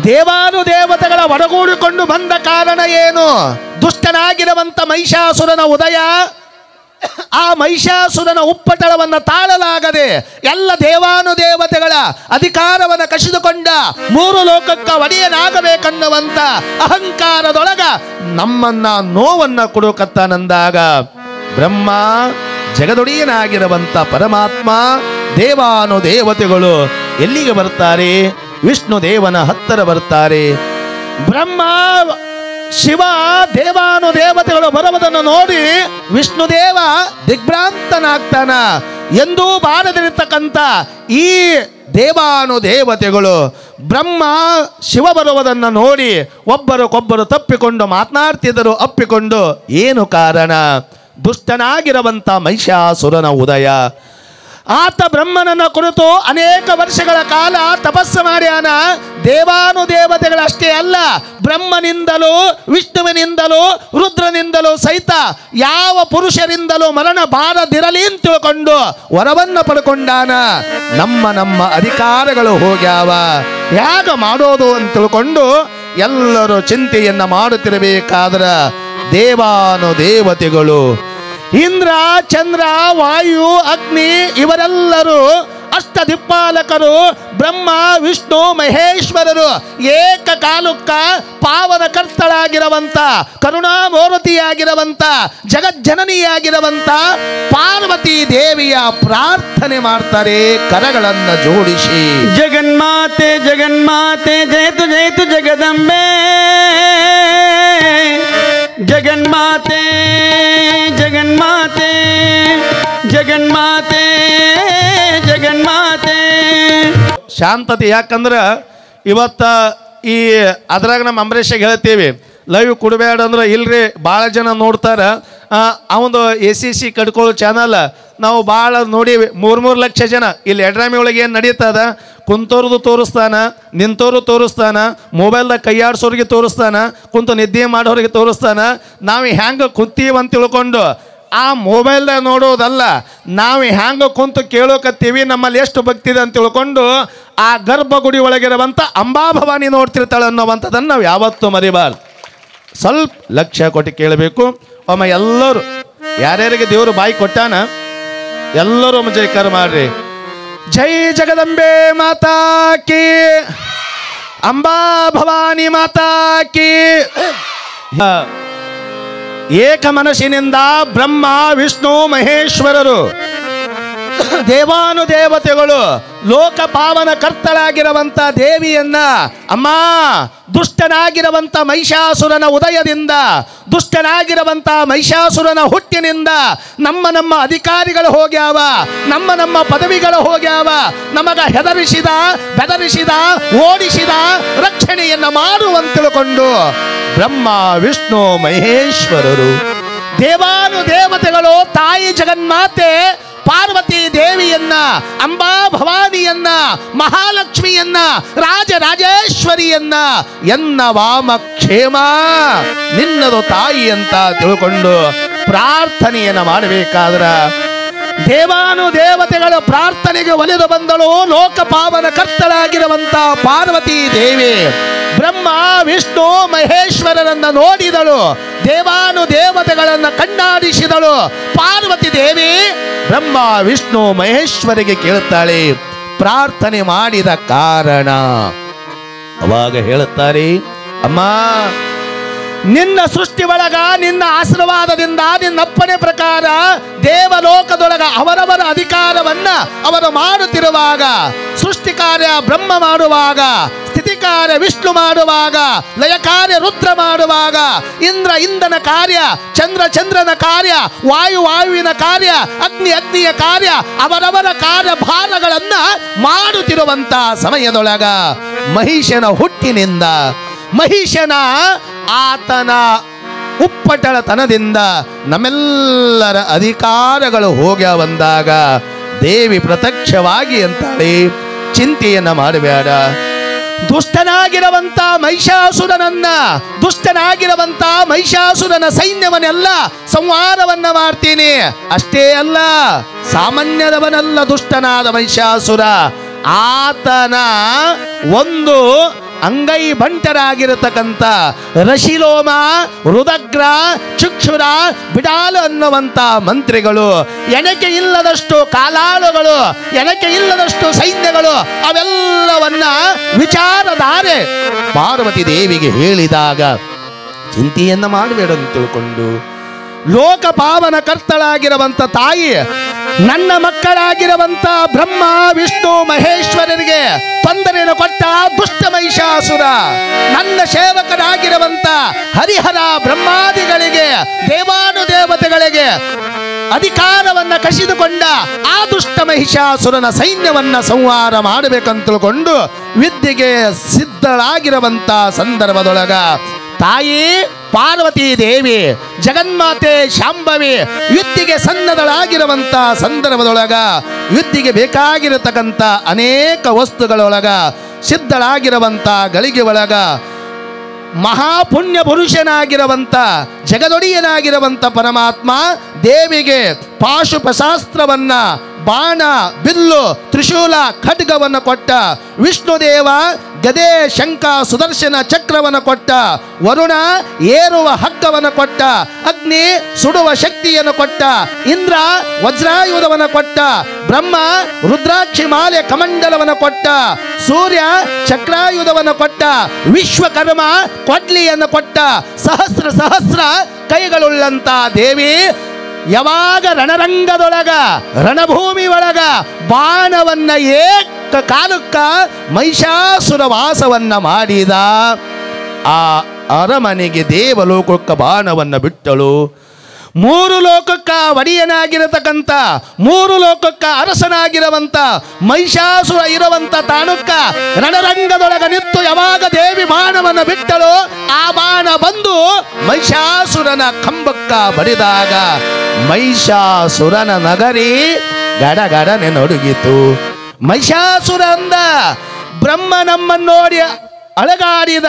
ದೇವಾನುದೇವತೆಗಳ ಒಡಗೂಡಿಕೊಂಡು ಬಂದ ಕಾರಣ ಏನು? ದುಷ್ಟನಾಗಿರುವಂತ ಮಹಿಷಾಸುರನ ಉದಯ, ಆ ಮಹಿಷಾಸುರನ ಉಪ್ಪಟಳವನ್ನ ತಾಳಲಾಗದೆ ಎಲ್ಲ ದೇವಾನುದೇವತೆಗಳ ಅಧಿಕಾರವನ್ನು ಕಸಿದುಕೊಂಡ ಮೂರು ಲೋಕಕ್ಕ ಒಡೆಯನಾಗಬೇಕನ್ನುವಂತ ಅಹಂಕಾರದೊಳಗ ನಮ್ಮನ್ನ ನೋವನ್ನ ಕೊಡುಕತ್ತಾನಂದಾಗ ಬ್ರಹ್ಮ ಜಗದೊಡೆಯನಾಗಿರುವಂತ ಪರಮಾತ್ಮ ದೇವಾನುದೇವತೆಗಳು ಎಲ್ಲಿಗೆ ಬರ್ತಾರೆ? ವಿಷ್ಣು ದೇವನ ಹತ್ತಿರ ಬರ್ತಾರೆ. ಬ್ರಹ್ಮ ಶಿವ ದೇವಾನುದೇವತೆಗಳು ಬರುವುದನ್ನು ನೋಡಿ ವಿಷ್ಣುದೇವ ದಿಗ್ಭ್ರಾಂತನಾಗ್ತಾನ. ಎಂದೂ ಬಾರದಿರತಕ್ಕಂಥ ಈ ದೇವಾನುದೇವತೆಗಳು ಬ್ರಹ್ಮ ಶಿವ ಬರುವುದನ್ನು ನೋಡಿ ಒಬ್ಬರಿಗೊಬ್ಬರು ತಪ್ಪಿಕೊಂಡು ಮಾತನಾಡ್ತಿದ್ದರು. ಅಪ್ಪಿಕೊಂಡು ಏನು ಕಾರಣ? ದುಷ್ಟನಾಗಿರುವಂಥ ಮಹಿಷಾಸುರನ ಉದಯ. ಆತ ಬ್ರಹ್ಮನನ್ನ ಕುರಿತು ಅನೇಕ ವರ್ಷಗಳ ಕಾಲ ತಪಸ್ಸು ಮಾಡ್ಯಾನ. ದೇವಾನುದೇವತೆಗಳಷ್ಟೇ ಅಲ್ಲ, ಬ್ರಹ್ಮನಿಂದಲೂ ವಿಷ್ಣುವಿನಿಂದಲೂ ರುದ್ರನಿಂದಲೂ ಸಹಿತ ಯಾವ ಪುರುಷರಿಂದಲೂ ಮರಣ ಬಾರದಿರಲಿ ಅಂತ ತಿಳ್ಕೊಂಡು ವರವನ್ನ ಪಡ್ಕೊಂಡಾನ. ನಮ್ಮ ಅಧಿಕಾರಗಳು ಹೋಗ್ಯಾವ, ಹೇಗ ಮಾಡೋದು ಅಂತ ತಿಳ್ಕೊಂಡು ಎಲ್ಲರೂ ಚಿಂತೆಯನ್ನ ಮಾಡುತ್ತಿರಬೇಕಾದ್ರ ದೇವಾನುದೇವತೆಗಳು ಇಂದ್ರ, ಚಂದ್ರ, ವಾಯು, ಅಗ್ನಿ ಇವರೆಲ್ಲರೂ ಅಷ್ಟದಿಕ್ಪಾಲಕರು ಬ್ರಹ್ಮ, ವಿಷ್ಣು, ಮಹೇಶ್ವರರು ಏಕಕಾಲಕ್ಕ ಪಾವನ ಕರ್ತಳಾಗಿರುವಂತ, ಕರುಣಾಮೂರ್ತಿಯಾಗಿರುವಂತ, ಜಗಜ್ಜನನಿಯಾಗಿರುವಂತ ಪಾರ್ವತಿ ದೇವಿಯ ಪ್ರಾರ್ಥನೆ ಮಾಡ್ತಾರೆ ಕರಗಳನ್ನು ಜೋಡಿಸಿ. ಜಗನ್ಮಾತೆ ಜಗನ್ಮಾತೆ ಜಯತು ಜಯತು ಜಗದಂಬೆ, ಜಗನ್ಮಾತೆ ಜಗನ್ಮಾತೆ ಜಗನ್ಮಾತೆ ಜಗನ್ಮಾತೆ. ಶಾಂತತೆ. ಯಾಕಂದ್ರೆ ಇವತ್ತ ಈ ಅದ್ರಾಗ ನಮ್ಮ ಅಂಬರೀಷಿಗೆ ಹೇಳ್ತೀವಿ, ಲೈವ್ ಕೊಡಬೇಡ ಅಂದ್ರೆ ಇಲ್ರಿ ಭಾಳ ಜನ ನೋಡ್ತಾರ. ಅವನು ACC ಕಡ್ಕೊಳ್ಳೋ ಚಾನಲ್ ನಾವು ಭಾಳ ನೋಡೀವಿ. 3 ಲಕ್ಷ ಜನ ಇಲ್ಲಿ ಎಡ್ರಾಮಿ ಒಳಗೆ ಏನು ನಡೀತದ, ಕುಂತೋರ್ದು ತೋರಿಸ್ತಾನ, ನಿಂತೋರು ತೋರಿಸ್ತಾನ, ಮೊಬೈಲ್ದಾಗ ಕೈಯಾಡ್ಸೋರಿಗೆ ತೋರಿಸ್ತಾನ, ಕುಂತು ನಿದ್ದೆ ಮಾಡೋರಿಗೆ ತೋರಿಸ್ತಾನ. ನಾವು ಹ್ಯಾಂಗೆ ಕುಂತೀವಿ ಅಂತ ತಿಳ್ಕೊಂಡು ಆ ಮೊಬೈಲ್ದಾಗ ನೋಡೋದಲ್ಲ, ನಾವು ಹ್ಯಾಂಗೆ ಕುಂತು ಕೇಳೋಕತ್ತೀವಿ, ನಮ್ಮಲ್ಲಿ ಎಷ್ಟು ಭಕ್ತಿ ಇದೆ ಅಂತ ತಿಳ್ಕೊಂಡು ಆ ಗರ್ಭಗುಡಿ ಒಳಗಿರುವಂಥ ಅಂಬಾಭವಾನಿ ನೋಡ್ತಿರ್ತಾಳೆ ಅನ್ನೋವಂಥದ್ದನ್ನು ನಾವು ಯಾವತ್ತೂ ಮರಿಬಾರ್ದು. ಸ್ವಲ್ಪ ಲಕ್ಷ್ಯ ಕೊಟ್ಟು ಕೇಳಬೇಕು. ಒಮ್ಮೆ ಎಲ್ಲರೂ ಯಾರ್ಯಾರಿಗೆ ದೇವರು ಬಾಯಿ ಕೊಟ್ಟಾನ ಎಲ್ಲರೂ ಒಮ್ಮೆ ಜೈಕಾರ ಮಾಡ್ರಿ. ಜೈ ಜಗದಂಬೆ ಮಾತಾ ಕಿ, ಅಂಬಾ ಭವಾನಿ ಮಾತಾ ಕಿ. ಏಕ ಮನಸ್ಸಿನಿಂದ ಬ್ರಹ್ಮ, ವಿಷ್ಣು, ಮಹೇಶ್ವರರು ದೇವಾನುದೇವತೆಗಳು ಲೋಕ ಪಾವನ ಕರ್ತಳಾಗಿರುವಂತ ದೇವಿಯನ್ನ, ಅಮ್ಮ ದುಷ್ಟನಾಗಿರುವಂತ ಮಹಿಷಾಸುರನ ಉದಯದಿಂದ, ದುಷ್ಟನಾಗಿರುವಂತ ಮಹಿಷಾಸುರನ ಹುಟ್ಟಿನಿಂದ ನಮ್ಮ ಅಧಿಕಾರಿಗಳು ಹೋಗ್ಯಾವ, ನಮ್ಮ ಪದವಿಗಳು ಹೋಗ್ಯಾವ, ನಮಗ ಹೆದರಿಸಿದ ಬೆದರಿಸಿದ ಓಡಿಸಿದ ರಕ್ಷಣೆಯನ್ನ ಮಾಡುವಂತ ತಿಳ್ಕೊಂಡು ಬ್ರಹ್ಮ ವಿಷ್ಣು ಮಹೇಶ್ವರರು ದೇವಾನುದೇವತೆಗಳು ತಾಯಿ ಜಗನ್ಮಾತೆ ಪಾರ್ವತಿ ದೇವಿಯನ್ನ, ಅಂಬಾ ಭವಾನಿಯನ್ನ, ಮಹಾಲಕ್ಷ್ಮಿಯನ್ನ, ರಾಜರಾಜೇಶ್ವರಿಯನ್ನ ಎನ್ನ ವಾಮಕ್ಷೇಮ ನಿನ್ನದು ತಾಯಿ ಅಂತ ತಿಳ್ಕೊಂಡು ಪ್ರಾರ್ಥನೆಯನ್ನ ಮಾಡಬೇಕಾದ್ರ ದೇವಾನುದೇವತೆಗಳ ಪ್ರಾರ್ಥನೆಗೆ ಒಲಿದು ಬಂದಳು ಲೋಕ ಪಾವನ ಕರ್ತಳಾಗಿರುವಂತ ಪಾರ್ವತಿ ದೇವಿ. ಬ್ರಹ್ಮ ವಿಷ್ಣು ಮಹೇಶ್ವರರನ್ನ ನೋಡಿದಳು, ದೇವಾನುದೇವತೆಗಳನ್ನ ಕಣ್ಣಾಡಿಸಿದಳು. ಪಾರ್ವತಿ ದೇವಿ ಬ್ರಹ್ಮ ವಿಷ್ಣು ಮಹೇಶ್ವರಿಗೆ ಕೇಳುತ್ತಾಳೆ ಪ್ರಾರ್ಥನೆ ಮಾಡಿದ ಕಾರಣ. ಅವಾಗ ಹೇಳುತ್ತಾರೆ, ಅಮ್ಮ ನಿನ್ನ ಸೃಷ್ಟಿ ಒಳಗ ನಿನ್ನ ಆಶೀರ್ವಾದದಿಂದ ನಿನ್ನಪ್ಪಣೆ ಪ್ರಕಾರ ದೇವಲೋಕದೊಳಗ ಅವರವರ ಅಧಿಕಾರವನ್ನ ಅವರು ಮಾಡುತ್ತಿರುವಾಗ, ಸೃಷ್ಟಿ ಕಾರ್ಯ ಬ್ರಹ್ಮ ಮಾಡುವಾಗ, ಸ್ಥಿತಿ ಕಾರ್ಯ ವಿಷ್ಣು ಮಾಡುವಾಗ, ಲಯ ಕಾರ್ಯ ರುದ್ರ ಮಾಡುವಾಗ, ಇಂದ್ರ ಇಂದ್ರನ ಕಾರ್ಯ, ಚಂದ್ರ ಚಂದ್ರನ ಕಾರ್ಯ, ವಾಯು ವಾಯುವಿನ ಕಾರ್ಯ, ಅಗ್ನಿ ಅಗ್ನಿಯ ಕಾರ್ಯ, ಅವರವರ ಕಾರ್ಯಭಾರಗಳನ್ನ ಮಾಡುತ್ತಿರುವಂತ ಸಮಯದೊಳಗ ಮಹಿಷನ ಹುಟ್ಟಿನಿಂದ, ಮಹಿಷನ ಆತನ ಉಪ್ಪಟಳತನದಿಂದ ನಮ್ಮೆಲ್ಲರ ಅಧಿಕಾರಗಳು ಹೋಗ್ಯ ಬಂದಾಗ ದೇವಿ ಪ್ರತ್ಯಕ್ಷವಾಗಿ ಅಂತಾಳೆ, ಚಿಂತೆಯನ್ನ ಮಾಡಬೇಡ, ದುಷ್ಟನಾಗಿರುವಂತ ಮಹಿಷಾಸುರನ ಸೈನ್ಯವನ್ನೆಲ್ಲ ಸಂಹಾರವನ್ನ ಮಾಡ್ತೀನಿ. ಅಷ್ಟೇ ಅಲ್ಲ, ಸಾಮಾನ್ಯದವನಲ್ಲ ದುಷ್ಟನಾದ ಮಹಿಷಾಸುರ, ಆತನ ಒಂದು ಅಂಗೈ ಬಂಟರಾಗಿರತಕ್ಕಂಥ ರಶಿಲೋಮ, ರುದಗ್ರ, ಚಕ್ಷುರ, ಬಿಡಾಲು ಅನ್ನುವಂಥ ಮಂತ್ರಿಗಳು, ಎಣಕೆ ಇಲ್ಲದಷ್ಟು ಕಾಲಾಳುಗಳು, ಎಣಕೆ ಇಲ್ಲದಷ್ಟು ಸೈನ್ಯಗಳು, ಅವೆಲ್ಲವನ್ನ ವಿಚಾರಧಾರೆ ಪಾರ್ವತಿ ದೇವಿಗೆ ಹೇಳಿದಾಗ ಚಿಂತೆಯನ್ನ ಮಾಡಬೇಡ ಅಂತ ತಿಳ್ಕೊಂಡು ಲೋಕ ಪಾವನ ಕರ್ತಳಾಗಿರುವಂತ ತಾಯಿ ನನ್ನ ಮಕ್ಕಳಾಗಿರುವಂತ ಬ್ರಹ್ಮ ವಿಷ್ಣು ಮಹೇಶ್ವರರಿಗೆ ತೊಂದರೆಯನ್ನು ಕೊಟ್ಟ ದುಷ್ಟ ಮಹಿಷಾಸುರ, ನನ್ನ ಸೇವಕರಾಗಿರುವಂತ ಹರಿಹರ ಬ್ರಹ್ಮಾದಿಗಳಿಗೆ ದೇವಾನುದೇವತೆಗಳಿಗೆ ಅಧಿಕಾರವನ್ನ ಕಸಿದುಕೊಂಡ ಆ ದುಷ್ಟ ಮಹಿಷಾಸುರನ ಸೈನ್ಯವನ್ನ ಸಂಹಾರ ಮಾಡಬೇಕಂತ ತಿಳ್ಕೊಂಡು ವಿದ್ಯೆಗೆ ಸಿದ್ಧಳಾಗಿರುವಂತ ಸಂದರ್ಭದೊಳಗ ತಾಯಿ ಪಾರ್ವತಿ ದೇವಿ ಜಗನ್ಮಾತೆ ಶಾಂಭವಿ ಯುದ್ಧಿಗೆ ಸನ್ನದಳಾಗಿರುವಂತ ಸಂದರ್ಭದೊಳಗ ಯುದ್ಧಿಗೆ ಬೇಕಾಗಿರತಕ್ಕಂಥ ಅನೇಕ ವಸ್ತುಗಳೊಳಗ ಸಿದ್ಧಳಾಗಿರುವಂತ ಗಳಿಗೆ ಒಳಗ ಮಹಾಪುಣ್ಯ ಪುರುಷನಾಗಿರುವಂತ ಜಗದೊಡೆಯನಾಗಿರುವಂತ ಪರಮಾತ್ಮ ದೇವಿಗೆ ಪಾಶುಪಶಾಸ್ತ್ರವನ್ನ, ಬಾಣ, ಬಿಲ್ಲು, ತ್ರಿಶೂಲ, ಖಡ್ಗವನ್ನು ಕೊಟ್ಟ. ವಿಷ್ಣುದೇವ ಗದೆ, ಶಂಖ, ಸುದರ್ಶನ ಚಕ್ರವನ್ನು ಕೊಟ್ಟ. ವರುಣ ಏರುವ ಹಗ್ಗವನ್ನು ಕೊಟ್ಟ. ಅಗ್ನಿ ಸುಡುವ ಶಕ್ತಿಯನ್ನು ಕೊಟ್ಟ. ಇಂದ್ರ ವಜ್ರಾಯುಧವನ್ನು ಕೊಟ್ಟ. ಬ್ರಹ್ಮ ರುದ್ರಾಕ್ಷಿ ಮಾಲೆ ಕಮಂಡಲವನ್ನು ಕೊಟ್ಟ. ಸೂರ್ಯ ಚಕ್ರಾಯುಧವನ್ನು ಕೊಟ್ಟ. ವಿಶ್ವಕರ್ಮ ಕೊಡ್ಲಿಯನ್ನು ಕೊಟ್ಟ. ಸಹಸ್ರ ಕೈಗಳುಳ್ಳಂತ ದೇವಿ ಯಾವಾಗ ರಣರಂಗದೊಳಗ ರಣಭೂಮಿ ಒಳಗ ಬಾಣವನ್ನ ಏಕ ಕಾಲಕ್ಕ ಮಹಿಷಾಸುರ ವಾಸವನ್ನ ಮಾಡಿದ ಆ ಅರಮನೆಗೆ ದೇವಲೋಕಕ್ಕ ಬಾಣವನ್ನ ಬಿಟ್ಟಳು. ಮೂರು ಲೋಕಕ್ಕ ಒಡೆಯನಾಗಿರತಕ್ಕಂಥ, ಮೂರು ಲೋಕಕ್ಕ ಅರಸನಾಗಿರುವಂತ ಮಹಿಷಾಸುರ ಇರುವಂತ ತಾಣಕ್ಕ ರಣರಂಗದೊಳಗ ನಿಂತು ಯಾವಾಗ ದೇವಿ ಬಾಣವನ್ನು ಬಿಟ್ಟಳು, ಆ ಬಾಣ ಬಂದು ಮಹಿಷಾಸುರನ ಕಂಬಕ್ಕ ಬಡಿದಾಗ ಮಹಿಷಾಸುರನ ನಗರಿ ಗಡಗಡನೆ ನಡುಗಿತು. ಮಹಿಷಾಸುರ ಅಂದ, ಬ್ರಹ್ಮ ನಮ್ಮನ್ನು ನೋಡಿ ಅಳಗಾಡಿದ,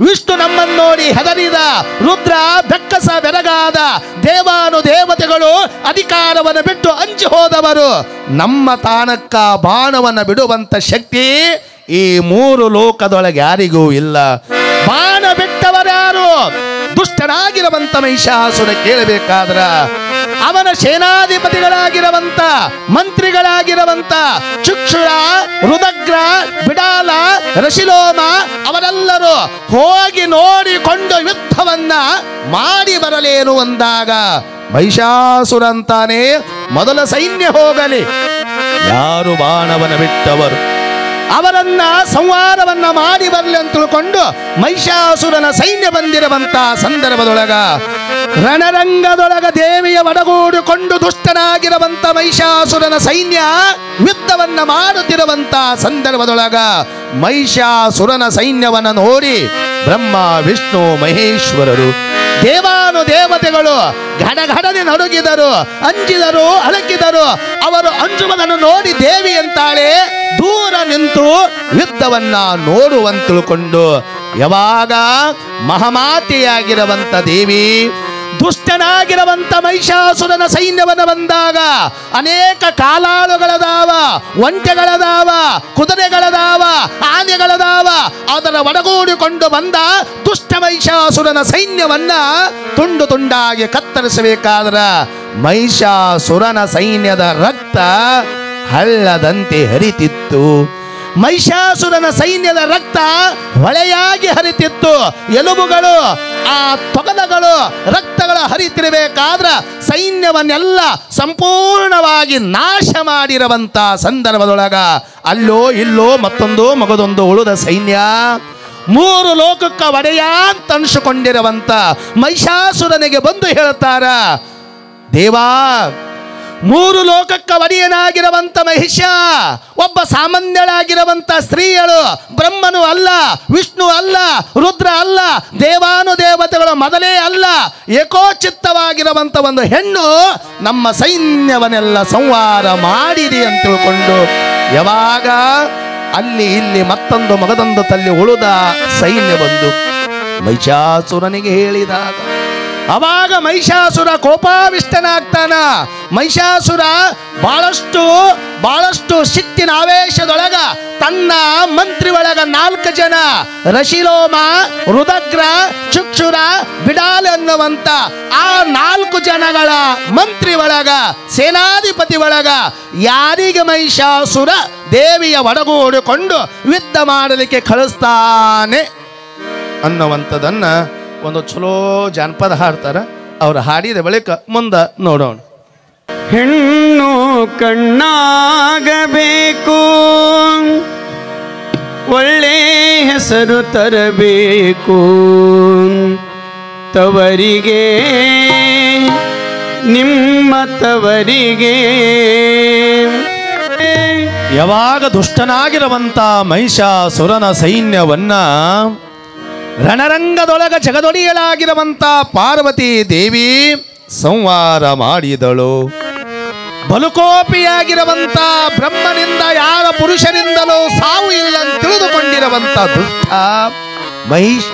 ವಿಷ್ಣು ನಮ್ಮನ್ನು ನೋಡಿ ಹೆದರಿದ, ರುದ್ರ ಬೆಕ್ಕಸ ಬೆರಗಾದ, ದೇವಾನುದೇವತೆಗಳು ಅಧಿಕಾರವನ್ನು ಬಿಟ್ಟು ಅಂಜಿ ಹೋದವರು. ನಮ್ಮ ತಾಣಕ್ಕ ಬಾಣವನ್ನು ಬಿಡುವಂತ ಶಕ್ತಿ ಈ ಮೂರು ಲೋಕದೊಳಗೆ ಯಾರಿಗೂ ಇಲ್ಲ. ಬಾಣ ಬಿಟ್ಟವರ್ಯಾರು? ದುಷ್ಟನಾಗಿರುವಂತ ಮಹಿಷಾಸುರ ಕೇಳಬೇಕಾದ್ರ ಅವನ ಸೇನಾಧಿಪತಿಗಳಾಗಿರುವಂತ ಮಂತ್ರಿಗಳಾಗಿರುವಂತ ಚಕ್ಷುರ, ರುದಗ್ರ, ಬಿಡಾಲ, ರಶಿಲೋಮ ಅವರೆಲ್ಲರೂ ಹೋಗಿ ನೋಡಿಕೊಂಡು ಯುದ್ಧವನ್ನ ಮಾಡಿ ಬರಲೇನು ಅಂದಾಗ ಮಹಿಷಾಸುರ ಅಂತಾನೆ, ಮೊದಲ ಸೈನ್ಯ ಹೋಗಲಿ, ಯಾರು ಬಾಣವನ ಬಿಟ್ಟವರು ಅವರನ್ನ ಸಂಹಾರವನ್ನ ಮಾಡಿ ಬರಲಿ ಅಂತ ತಿಳ್ಕೊಂಡು ಮಹಿಷಾಸುರನ ಸೈನ್ಯ ಬಂದಿರುವಂತ ಸಂದರ್ಭದೊಳಗ ರಣರಂಗದೊಳಗ ದೇವಿಯ ಒಡಗೂಡಿಕೊಂಡು ದುಷ್ಟನಾಗಿರುವಂತ ಮಹಿಷಾಸುರನ ಸೈನ್ಯ ಯುದ್ಧವನ್ನ ಮಾಡುತ್ತಿರುವಂತ ಸಂದರ್ಭದೊಳಗ ಮಹಿಷಾಸುರನ ಸೈನ್ಯವನ್ನ ನೋಡಿ ಬ್ರಹ್ಮ ವಿಷ್ಣು ಮಹೇಶ್ವರರು ದೇವಾನು ದೇವತೆಗಳು ಘಡಘಡನೆ ನಡುಗಿದರು, ಅಂಜಿದರು, ಅಲಕಿದರು. ಅವರು ಅಂಜುವುದನ್ನು ನೋಡಿ ದೇವಿ ಅಂತಾಳೆ ದೂರ ನಿಂತು ಯುದ್ಧವನ್ನ ನೋಡುವಂತ ತಿಳ್ಕೊಂಡು ಯಾವಾಗ ಮಹಾಮಾತೆಯಾಗಿರುವಂತ ದೇವಿ ದುಷ್ಟನಾಗಿರುವಂತ ಮಹಿಷಾಸುರನ ಸೈನ್ಯವನ್ನು ಬಂದಾಗ ಅನೇಕ ಕಾಲಾಳುಗಳದಾವ, ಒಂಟೆಗಳದಾವ, ಕುದುರೆಗಳದಾವ, ಆನೆಗಳದಾವ. ಅದರ ಒಡಗೂಡಿಕೊಂಡು ಬಂದ ದುಷ್ಟ ಮಹಿಷಾಸುರನ ಸೈನ್ಯವನ್ನ ತುಂಡು ತುಂಡಾಗಿ ಕತ್ತರಿಸಬೇಕಾದ್ರ ಮಹಿಷಾಸುರನ ಸೈನ್ಯದ ರಕ್ತ ಹಳ್ಳದಂತೆ ಹರಿತಿತ್ತು. ಮಹಿಷಾಸುರನ ಸೈನ್ಯದ ರಕ್ತ ಹೊಳೆಯಾಗಿ ಹರಿತಿತ್ತು. ಎಲುಬುಗಳು, ಆ ತೊಗಲಗಳು, ರಕ್ತಗಳು ಹರಿತಿರಬೇಕಾದ್ರ ಸೈನ್ಯವನ್ನೆಲ್ಲ ಸಂಪೂರ್ಣವಾಗಿ ನಾಶ ಮಾಡಿರುವಂತ ಸಂದರ್ಭದೊಳಗ ಅಲ್ಲೋ ಇಲ್ಲೋ ಮತ್ತೊಂದು ಮಗದೊಂದು ಉಳಿದ ಸೈನ್ಯ ಮೂರು ಲೋಕಕ್ಕೆ ಒಡೆಯ ಅಂತ ಅನಿಸಿಕೊಂಡಿರುವಂತ ಮಹಿಷಾಸುರನಿಗೆ ಬಂದು ಹೇಳ್ತಾರ, ದೇವಾ ಮೂರು ಲೋಕಕ್ಕೆ ಒಡೆಯನಾಗಿರುವಂತ ಮಹಿಷ ಒಬ್ಬ ಸಾಮಾನ್ಯಳಾಗಿರುವಂತ ಸ್ತ್ರೀಯಳು, ಬ್ರಹ್ಮನು ಅಲ್ಲ, ವಿಷ್ಣು ಅಲ್ಲ, ರುದ್ರ ಅಲ್ಲ, ದೇವಾನು ದೇವತೆಗಳು ಮೊದಲೇ ಅಲ್ಲ, ಏಕೋಚಿತ್ತವಾಗಿರುವಂತ ಒಂದು ಹೆಣ್ಣು ನಮ್ಮ ಸೈನ್ಯವನ್ನೆಲ್ಲ ಸಂಹಾರ ಮಾಡಿರಿ ಅಂತ ತಿಳ್ಕೊಂಡು ಯಾವಾಗ ಅಲ್ಲಿ ಇಲ್ಲಿ ಮತ್ತೊಂದು ಮಗದೊಂದು ತಲ್ಲಿ ಉಳಿದ ಸೈನ್ಯ ಬಂದು ಮಹಿಷಾಸುರನಿಗೆ ಹೇಳಿದಾಗ ಅವಾಗ ಮಹಿಷಾಸುರ ಕೋಪಾವಿಷ್ಟನಾಗ್ತಾನ. ಮಹಿಷಾಸುರ ಬಹಳಷ್ಟು ಸಿಟ್ಟಿನ ಆವೇಶದೊಳಗ ತನ್ನ ಮಂತ್ರಿ ಒಳಗ 4 ಜನ ರಶಿಲೋಮ, ರುದಗ್ರ, ಚುಕ್ಷುರ, ಬಿಡಾಲ್ ಅನ್ನುವಂತ ಆ 4 ಜನಗಳ ಮಂತ್ರಿ ಒಳಗ ಸೇನಾಧಿಪತಿ ಒಳಗ ಯಾರಿಗೆ ಮಹಿಷಾಸುರ ದೇವಿಯ ಒಡಗೂಡಿಕೊಂಡು ಯುದ್ಧ ಮಾಡಲಿಕ್ಕೆ ಕಳಿಸ್ತಾನೆ ಅನ್ನುವಂಥದ್ದನ್ನ ಒಂದು ಚಲೋ ಜಾನಪದ ಹಾಡ್ತಾರ. ಅವ್ರು ಹಾಡಿದ ಬಳಿಕ ಮುಂದೆ ನೋಡೋಣ. ಹೆಣ್ಣು ಕಣ್ಣಾಗಬೇಕು, ಒಳ್ಳೆ ಹೆಸರು ತರಬೇಕು, ತವರಿಗೆ ನಿಮ್ಮ ತವರಿಗೆ. ಯಾವಾಗ ದುಷ್ಟನಾಗಿರುವಂತ ಮಹಿಷಾಸುರನ ಸೈನ್ಯವನ್ನ ರಣರಂಗದೊಳಗ ಜಗದೊಡೆಯಲಾಗಿರುವಂತ ಪಾರ್ವತಿ ದೇವಿ ಸಂಹಾರ ಮಾಡಿದಳು. ಬಲುಕೋಪಿಯಾಗಿರುವಂತ ಬ್ರಹ್ಮನಿಂದ ಯಾರ ಪುರುಷರಿಂದಲೂ ಸಾವು ಇಲ್ಲ ಅಂತ ತಿಳಿದುಕೊಂಡಿರುವಂತ ದುಷ್ಟ ಮಹಿಷ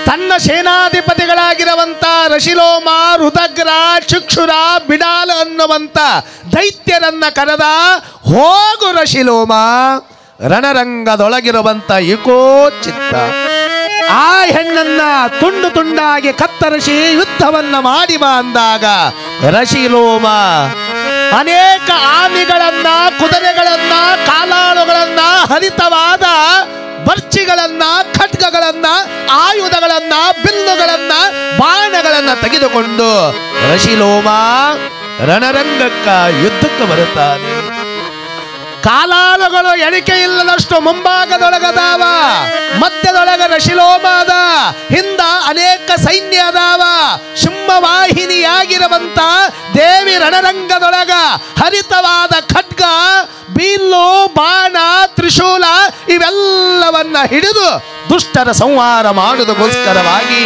ತನ್ನ ಸೇನಾಧಿಪತಿಗಳಾಗಿರುವಂತ ರಶಿಲೋಮ, ರುದಗ್ರ, ಚುಕ್ಷುರ, ಬಿಡಾಲ ಅನ್ನುವಂತ ದೈತ್ಯರನ್ನ ಕರೆದ, ಹೋಗು ರಶಿಲೋಮ, ರಣರಂಗದೊಳಗಿರುವಂತ ಏಕೋಚಿತ್ತ ಆ ಹೆಣ್ಣನ್ನ ತುಂಡು ತುಂಡಾಗಿ ಕತ್ತರಿಸಿ ಯುದ್ಧವನ್ನ ಮಾಡಿ ಬಾ ಅಂದಾಗ ರಶಿಲೋಮ ಅನೇಕ ಆನೆಗಳನ್ನ, ಕುದುರೆಗಳನ್ನ, ಕಾಲಾಳುಗಳನ್ನ, ಹರಿತವಾದ ಬರ್ಚಿಗಳನ್ನ, ಖಡ್ಗಗಳನ್ನ, ಆಯುಧಗಳನ್ನ, ಬಿಲ್ಲುಗಳನ್ನ, ಬಾಣಗಳನ್ನ ತೆಗೆದುಕೊಂಡು ರಶಿಲೋಮ ರಣರಂಗಕ್ಕ ಯುದ್ಧಕ್ಕೆ ಬರುತ್ತಾನೆ. ಕಾಲಾಳುಗಳು ಎಣಿಕೆ ಇಲ್ಲದಷ್ಟು ಮುಂಭಾಗದೊಳಗದಾವ, ಮಧ್ಯದೊಳಗ ರಶಿಲೋಮ ಅದ, ಹಿಂದ ಅನೇಕ ಸೈನ್ಯ ಅದಾವ. ಸಿಂಹವಾಹಿನಿಯಾಗಿರುವಂತ ದೇವಿ ರಣರಂಗದೊಳಗ ಹರಿತವಾದ ಖಡ್ಗ, ಬಿಲ್ಲು, ಬಾಣ, ತ್ರಿಶೂಲ ಇವೆಲ್ಲವನ್ನ ಹಿಡಿದು ದುಷ್ಟರ ಸಂಹಾರ ಮಾಡುವುದಕ್ಕೋಸ್ಕರವಾಗಿ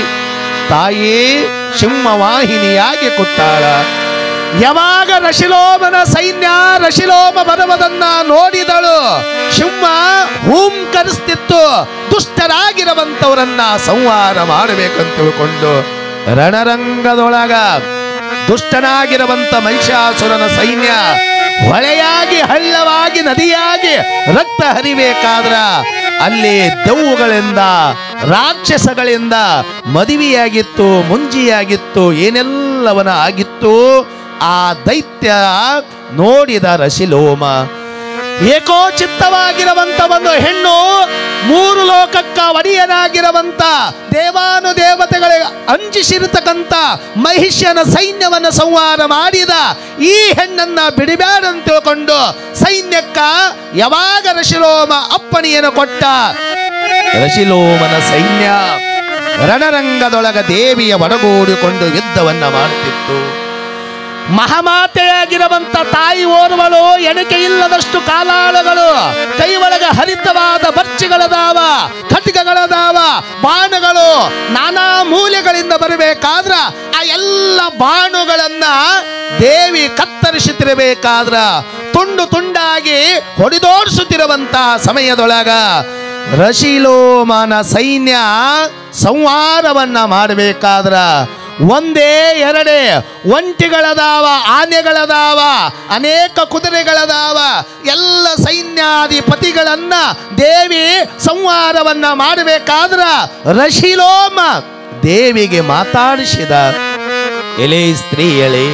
ತಾಯಿ ಸಿಂಹವಾಹಿನಿಯಾಗಿ ಕೂತಾಳ. ಯಾವಾಗ ರಶಿಲೋಮನ ಸೈನ್ಯ ರಶಿಲೋಮ ಬರುವುದನ್ನ ನೋಡಿದಳು, ಸಿಂಹ ಹೂಂಕರಿಸ್ತಿತ್ತು. ದುಷ್ಟರಾಗಿರುವಂತವರನ್ನ ಸಂಹಾರ ಮಾಡಬೇಕಂತ ತಿಳ್ಕೊಂಡು ರಣರಂಗದೊಳಗ ದುಷ್ಟನಾಗಿರುವಂತ ಮಹಿಷಾಸುರನ ಸೈನ್ಯ ಹೊಳೆಯಾಗಿ, ಹಳ್ಳವಾಗಿ, ನದಿಯಾಗಿ ರಕ್ತ ಹರಿಬೇಕಾದ್ರ ಅಲ್ಲಿ ದೆವ್ವಗಳಿಂದ, ರಾಕ್ಷಸಗಳಿಂದ ಮದುವೆಯಾಗಿತ್ತು, ಮುಂಜಿಯಾಗಿತ್ತು, ಏನೆಲ್ಲವನ ಆಗಿತ್ತು. ಆ ದೈತ್ಯ ನೋಡಿದ ರಶಿಲೋಮ ಏಕೋಚಿತ್ತವಾಗಿರುವಂತ ಒಂದು ಹೆಣ್ಣು, ಮೂರು ಲೋಕಕ್ಕ ಒಡೆಯನಾಗಿರುವಂತ ದೇವಾನುದೇವತೆಗಳಿಗೆ ಅಂಜಿಸಿರತಕ್ಕಂಥ ಮಹಿಷ್ಯನ ಸೈನ್ಯವನ್ನು ಸಂಹಾರ ಮಾಡಿದ ಈ ಹೆಣ್ಣನ್ನ ಬಿಡಬೇಡ ಅಂತ ತಿಳ್ಕೊಂಡು ಸೈನ್ಯಕ್ಕ ಯಾವಾಗ ರಶಿಲೋಮ ಅಪ್ಪಣೆಯನ್ನು ಕೊಟ್ಟ, ರಶಿಲೋಮನ ಸೈನ್ಯ ರಣರಂಗದೊಳಗ ದೇವಿಯ ಒಡಗೂಡಿಕೊಂಡು ಯುದ್ಧವನ್ನ ಮಾಡುತ್ತಿತ್ತು. ಮಹಾಮಾತೆಯಾಗಿರುವಂತ ತಾಯಿ ಓರ್ವಳು ಎಣಿಕೆ ಇಲ್ಲದಷ್ಟು ಕಾಲಾಳುಗಳು, ಕೈ ಒಳಗ ಹರಿತವಾದ ಬರ್ಚಿಗಳದಾವ, ಖಡ್ಗಗಳದಾವ, ಬಾಣಗಳು ನಾನಾ ಮೂಲೆಗಳಿಂದ ಬರಬೇಕಾದ್ರ ಆ ಎಲ್ಲ ಬಾಣುಗಳನ್ನ ದೇವಿ ಕತ್ತರಿಸುತ್ತಿರಬೇಕಾದ್ರ ತುಂಡು ತುಂಡಾಗಿ ಹೊಡೆದೋಡಿಸುತ್ತಿರುವಂತ ಸಮಯದೊಳಗ ರಶಿಲೋಮನ ಸೈನ್ಯ ಸಂಹಾರವನ್ನ ಮಾಡಬೇಕಾದ್ರ ಒಂದೇ ಎರಡೇ ಒಂಟಿಗಳದಾವ, ಆನೆಗಳದಾವ, ಅನೇಕ ಕುದುರೆಗಳದಾವ, ಎಲ್ಲ ಸೈನ್ಯಾಧಿಪತಿಗಳನ್ನ ದೇವಿ ಸಂಹಾರವನ್ನ ಮಾಡಬೇಕಾದ್ರ ರಶಿಲೋಮ ದೇವಿಗೆ ಮಾತಾಡಿಸಿದ, ಎಲೆ ಸ್ತ್ರೀಯಳೆ,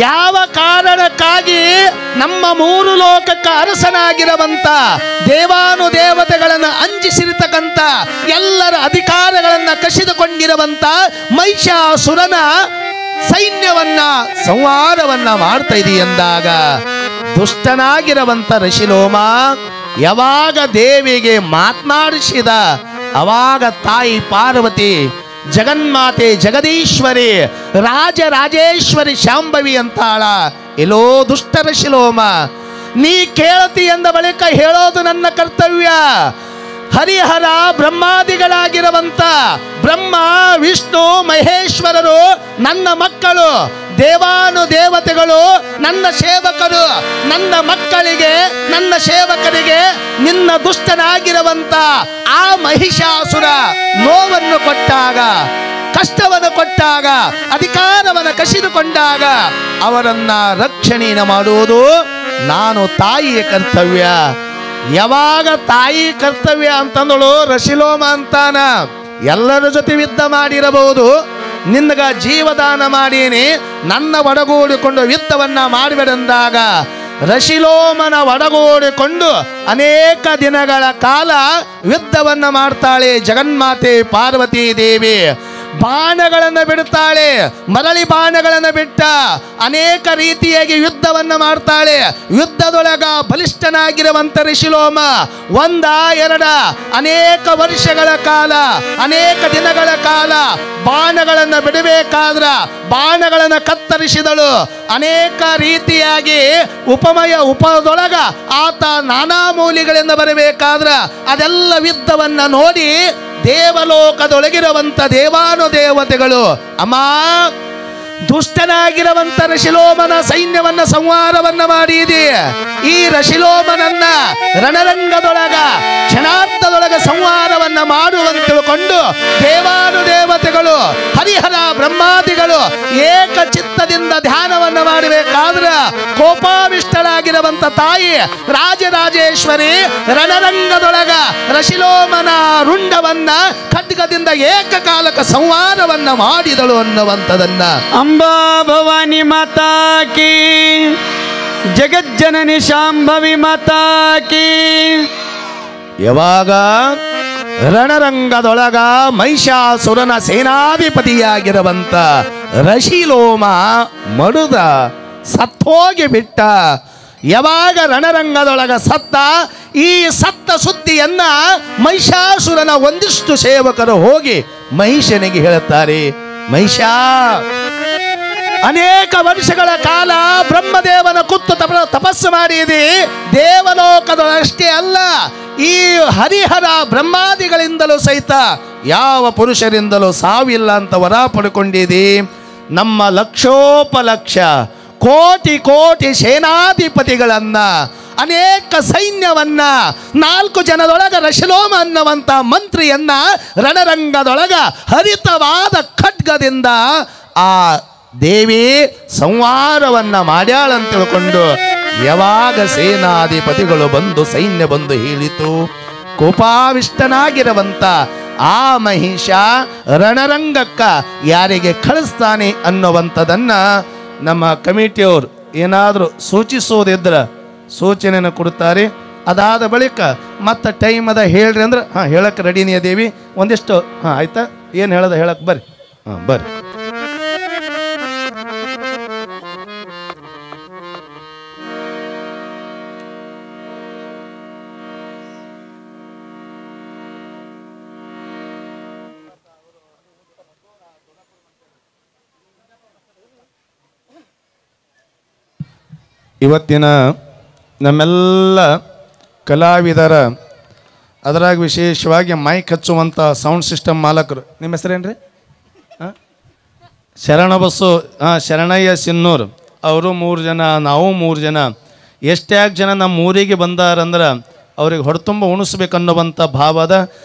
ಯಾವ ಕಾರಣಕ್ಕಾಗಿ ನಮ್ಮ ಮೂರು ಲೋಕಕ್ಕೆ ಅರಸನಾಗಿರುವಂತ ದೇವಾನುದೇವತೆಗಳನ್ನು ಅಂಜಿಸಿರತಕ್ಕಂಥ ಎಲ್ಲರ ಅಧಿಕಾರಗಳನ್ನ ಕಸಿದುಕೊಂಡಿರುವಂತ ಮಹಿಷಾಸುರನ ಸೈನ್ಯವನ್ನ ಸಂಹಾರವನ್ನ ಮಾಡ್ತಾ ಇದೆ ಎಂದಾಗ ದುಷ್ಟನಾಗಿರುವಂತ ರಶಿಲೋಮ ಯಾವಾಗ ದೇವಿಗೆ ಮಾತನಾಡಿಸಿದ ಅವಾಗ ತಾಯಿ ಪಾರ್ವತಿ, ಜಗನ್ಮಾತೆ ಜಗದೀಶ್ವರಿ, ರಾಜರಾಜೇಶ್ವರಿ ಶಾಂಭವಿ ಅಂತಾಳ. ಎಲ್ಲೋ ದುಷ್ಟ ರಶಿಲೋಮ, ನೀ ಕೇಳತಿ ಎಂದ ಬಳಿಕ ಹೇಳೋದು ನನ್ನ ಕರ್ತವ್ಯ. ಹರಿಹರ ಬ್ರಹ್ಮಾದಿಗಳಾಗಿರುವಂತ ಬ್ರಹ್ಮ ವಿಷ್ಣು ಮಹೇಶ್ವರರು ನನ್ನ ಮಕ್ಕಳು, ದೇವಾನುದೇವತೆಗಳು ನನ್ನ ಸೇವಕರು. ನನ್ನ ಮಕ್ಕಳಿಗೆ ನನ್ನ ಸೇವಕರಿಗೆ ನಿನ್ನ ದುಷ್ಟನಾಗಿರುವಂತ ಆ ಮಹಿಷಾಸುರ ನೋವನ್ನು ಕೊಟ್ಟಾಗ, ಕಷ್ಟವನ್ನು ಕೊಟ್ಟಾಗ, ಅಧಿಕಾರವನ್ನು ಕಸಿದುಕೊಂಡಾಗ ಅವರನ್ನ ರಕ್ಷಣೆಯನ್ನು ಮಾಡುವುದು ನಾನು ತಾಯಿಯ ಕರ್ತವ್ಯ. ಯಾವಾಗ ತಾಯಿ ಕರ್ತವ್ಯ ಅಂತಂದಳು ರಶಿಲೋಮ ಅಂತಾನ, ಎಲ್ಲರ ಜೊತೆ ಯುದ್ಧ ಮಾಡಿರಬಹುದು, ನಿನ್ನಗ ಜೀವದಾನ ಮಾಡೀನಿ, ನನ್ನ ಒಡಗೂಡಿಕೊಂಡು ಯುದ್ಧವನ್ನ ಮಾಡಬೇಡೆಂದಾಗ ರಶಿಲೋಮನ ಒಡಗೂಡಿಕೊಂಡು ಅನೇಕ ದಿನಗಳ ಕಾಲ ಯುದ್ಧವನ್ನ ಮಾಡ್ತಾಳೆ ಜಗನ್ಮಾತೆ ಪಾರ್ವತಿ ದೇವಿ. ಬಾಣಗಳನ್ನು ಬಿಡುತ್ತಾಳೆ, ಮರಳಿ ಬಾಣಗಳನ್ನು ಬಿಟ್ಟ ಅನೇಕ ರೀತಿಯಾಗಿ ಯುದ್ಧವನ್ನ ಮಾಡ್ತಾಳೆ. ಯುದ್ಧದೊಳಗ ಬಲಿಷ್ಠನಾಗಿರುವಂತ ರಶಿಲೋಮ ಒಂದ ಎರಡ ಅನೇಕ ವರ್ಷಗಳ ಕಾಲ, ಅನೇಕ ದಿನಗಳ ಕಾಲ ಬಾಣಗಳನ್ನು ಬಿಡಬೇಕಾದ್ರ ಬಾಣಗಳನ್ನು ಕತ್ತರಿಸಿದಳು. ಅನೇಕ ರೀತಿಯಾಗಿ ಉಪದೊಳಗ ಆತ ನಾನಾ ಮೂಲಿಗಳಿಂದ ಬರಬೇಕಾದ್ರ ಅದೆಲ್ಲ ಯುದ್ಧವನ್ನ ನೋಡಿ ದೇವಲೋಕದೊಳಗಿರುವಂತ ದೇವಾನುದೇವತೆಗಳು, ಅಮ್ಮ ದುಷ್ಟನಾಗಿರುವಂತ ರಶಿಲೋಮನ ಸೈನ್ಯವನ್ನ ಸಂಹಾರವನ್ನ ಮಾಡಿದೆ, ಈ ರಶಿಲೋಮನನ್ನ ರಣರಂಗದೊಳಗ ಕ್ಷಣಾರ್ಥದೊಳಗ ಸಂಹಾರವನ್ನ ಮಾಡುವಂತ ತಿಳ್ಕೊಂಡು ದೇವಾನುದೇವತೆಗಳು ಹರಿಹರ ಬ್ರಹ್ಮಾದಿಗಳು ಏಕಚಿತ್ತದಿಂದ ಧ್ಯಾನವನ್ನ ಮಾಡಬೇಕಾದ್ರ ಕೋಪಾವಿಷ್ಟರಾಗಿರುವಂತ ತಾಯಿ ರಾಜರಾಜೇಶ್ವರಿ ರಣರಂಗದೊಳಗ ರಶಿಲೋಮನ ರುಂಡವನ್ನ ಖಡ್ಗದಿಂದ ಏಕಕಾಲಕ ಸಂಹಾರವನ್ನ ಮಾಡಿದಳು ಅನ್ನುವಂಥದನ್ನ ಅಂಬಾ ಭವಾನಿ ಮಾತಾ ಕಿ, ಜಗಜ್ಜನನಿ ಶಾಂಭವಿ ಮಾತಾ ಕಿ. ಯಾವಾಗ ರಣರಂಗದೊಳಗ ಮಹಿಷಾಸುರನ ಸೇನಾಧಿಪತಿಯಾಗಿರುವಂತ ರಶಿಲೋಮ ಮಡುದ ಸತ್ತೋಗಿ ಬಿಟ್ಟ. ಯಾವಾಗ ರಣರಂಗದೊಳಗ ಸತ್ತ, ಈ ಸತ್ತ ಸುದ್ದಿಯನ್ನ ಮಹಿಷಾಸುರನ ಒಂದಿಷ್ಟು ಸೇವಕರು ಹೋಗಿ ಮಹಿಷನಿಗೆ ಹೇಳುತ್ತಾರೆ, ಮಹಿಷ ಅನೇಕ ವರ್ಷಗಳ ಕಾಲ ಬ್ರಹ್ಮದೇವನ ಕುತ್ತು ತಪಸ್ಸು ಮಾಡಿದಿ, ದೇವಲೋಕದಷ್ಟೇ ಅಲ್ಲ ಈ ಹರಿಹರ ಬ್ರಹ್ಮಾದಿಗಳಿಂದಲೂ ಸಹಿತ ಯಾವ ಪುರುಷರಿಂದಲೂ ಸಾವಿಲ್ಲ ಅಂತ ವರ ಪಡ್ಕೊಂಡಿದಿ. ನಮ್ಮ ಲಕ್ಷೋಪಲಕ್ಷ ಕೋಟಿ ಕೋಟಿ ಸೇನಾಧಿಪತಿಗಳನ್ನ ಅನೇಕ ಸೈನ್ಯವನ್ನ 4 ಜನದೊಳಗ ರಶಿಲೋಮ ಅನ್ನುವಂತ ಮಂತ್ರಿಯನ್ನ ರಣರಂಗದೊಳಗ ಹರಿತವಾದ ಖಡ್ಗದಿಂದ ಆ ದೇವಿ ಸಂಹಾರವನ್ನ ಮಾಡ್ಯಾಳಂತ ತಿಳ್ಕೊಂಡು ಯಾವಾಗ ಸೇನಾಧಿಪತಿಗಳು ಬಂದು ಸೈನ್ಯ ಬಂದು ಹೇಳಿತು, ಕೋಪಾವಿಷ್ಟನಾಗಿರುವಂತ ಆ ಮಹಿಷ ರಣರಂಗಕ್ಕ ಯಾರಿಗೆ ಕಳಿಸ್ತಾನೆ ಅನ್ನುವಂಥದನ್ನ ನಮ್ಮ ಕಮಿಟಿಯವರು ಏನಾದರೂ ಸೂಚಿಸೋದಿದ್ರ ಸೂಚನೆಯನ್ನು ಕೊಡುತ್ತಾರೆ. ಅದಾದ ಬಳಿಕ ಮತ್ತೆ ಟೈಮ್ ಅದ ಹೇಳ್ರಿ ಅಂದ್ರೆ ಹಾಂ ಹೇಳಕ್ಕೆ ರೆಡಿನೇ ಅದೇವಿ. ಒಂದಿಷ್ಟು ಹಾಂ ಆಯ್ತಾ, ಏನು ಹೇಳೋದು ಹೇಳಕ್ಕೆ ಬರ್ರಿ. ಹಾಂ ಬರ್ರಿ. ಇವತ್ತಿನ ನಮ್ಮೆಲ್ಲ ಕಲಾವಿದರ, ಅದರಾಗ ವಿಶೇಷವಾಗಿ ಮೈಕ್ ಹಚ್ಚುವಂಥ ಸೌಂಡ್ ಸಿಸ್ಟಮ್ ಮಾಲಕರು, ನಿಮ್ಮ ಹೆಸರೇನು ರೀ? ಶರಣಬಸ್ಸು ಶರಣಯ್ಯ ಸಿನ್ನೂರು ಅವರು 3 ಜನ, ನಾವು 3 ಜನ. ಎಷ್ಟ್ಯಾಕೆ ಜನ ನಮ್ಮ ಊರಿಗೆ ಬಂದಾರಂದ್ರೆ ಅವ್ರಿಗೆ ಹೊರತುಂಬ ಉಣಿಸ್ಬೇಕನ್ನುವಂಥ ಭಾವದ.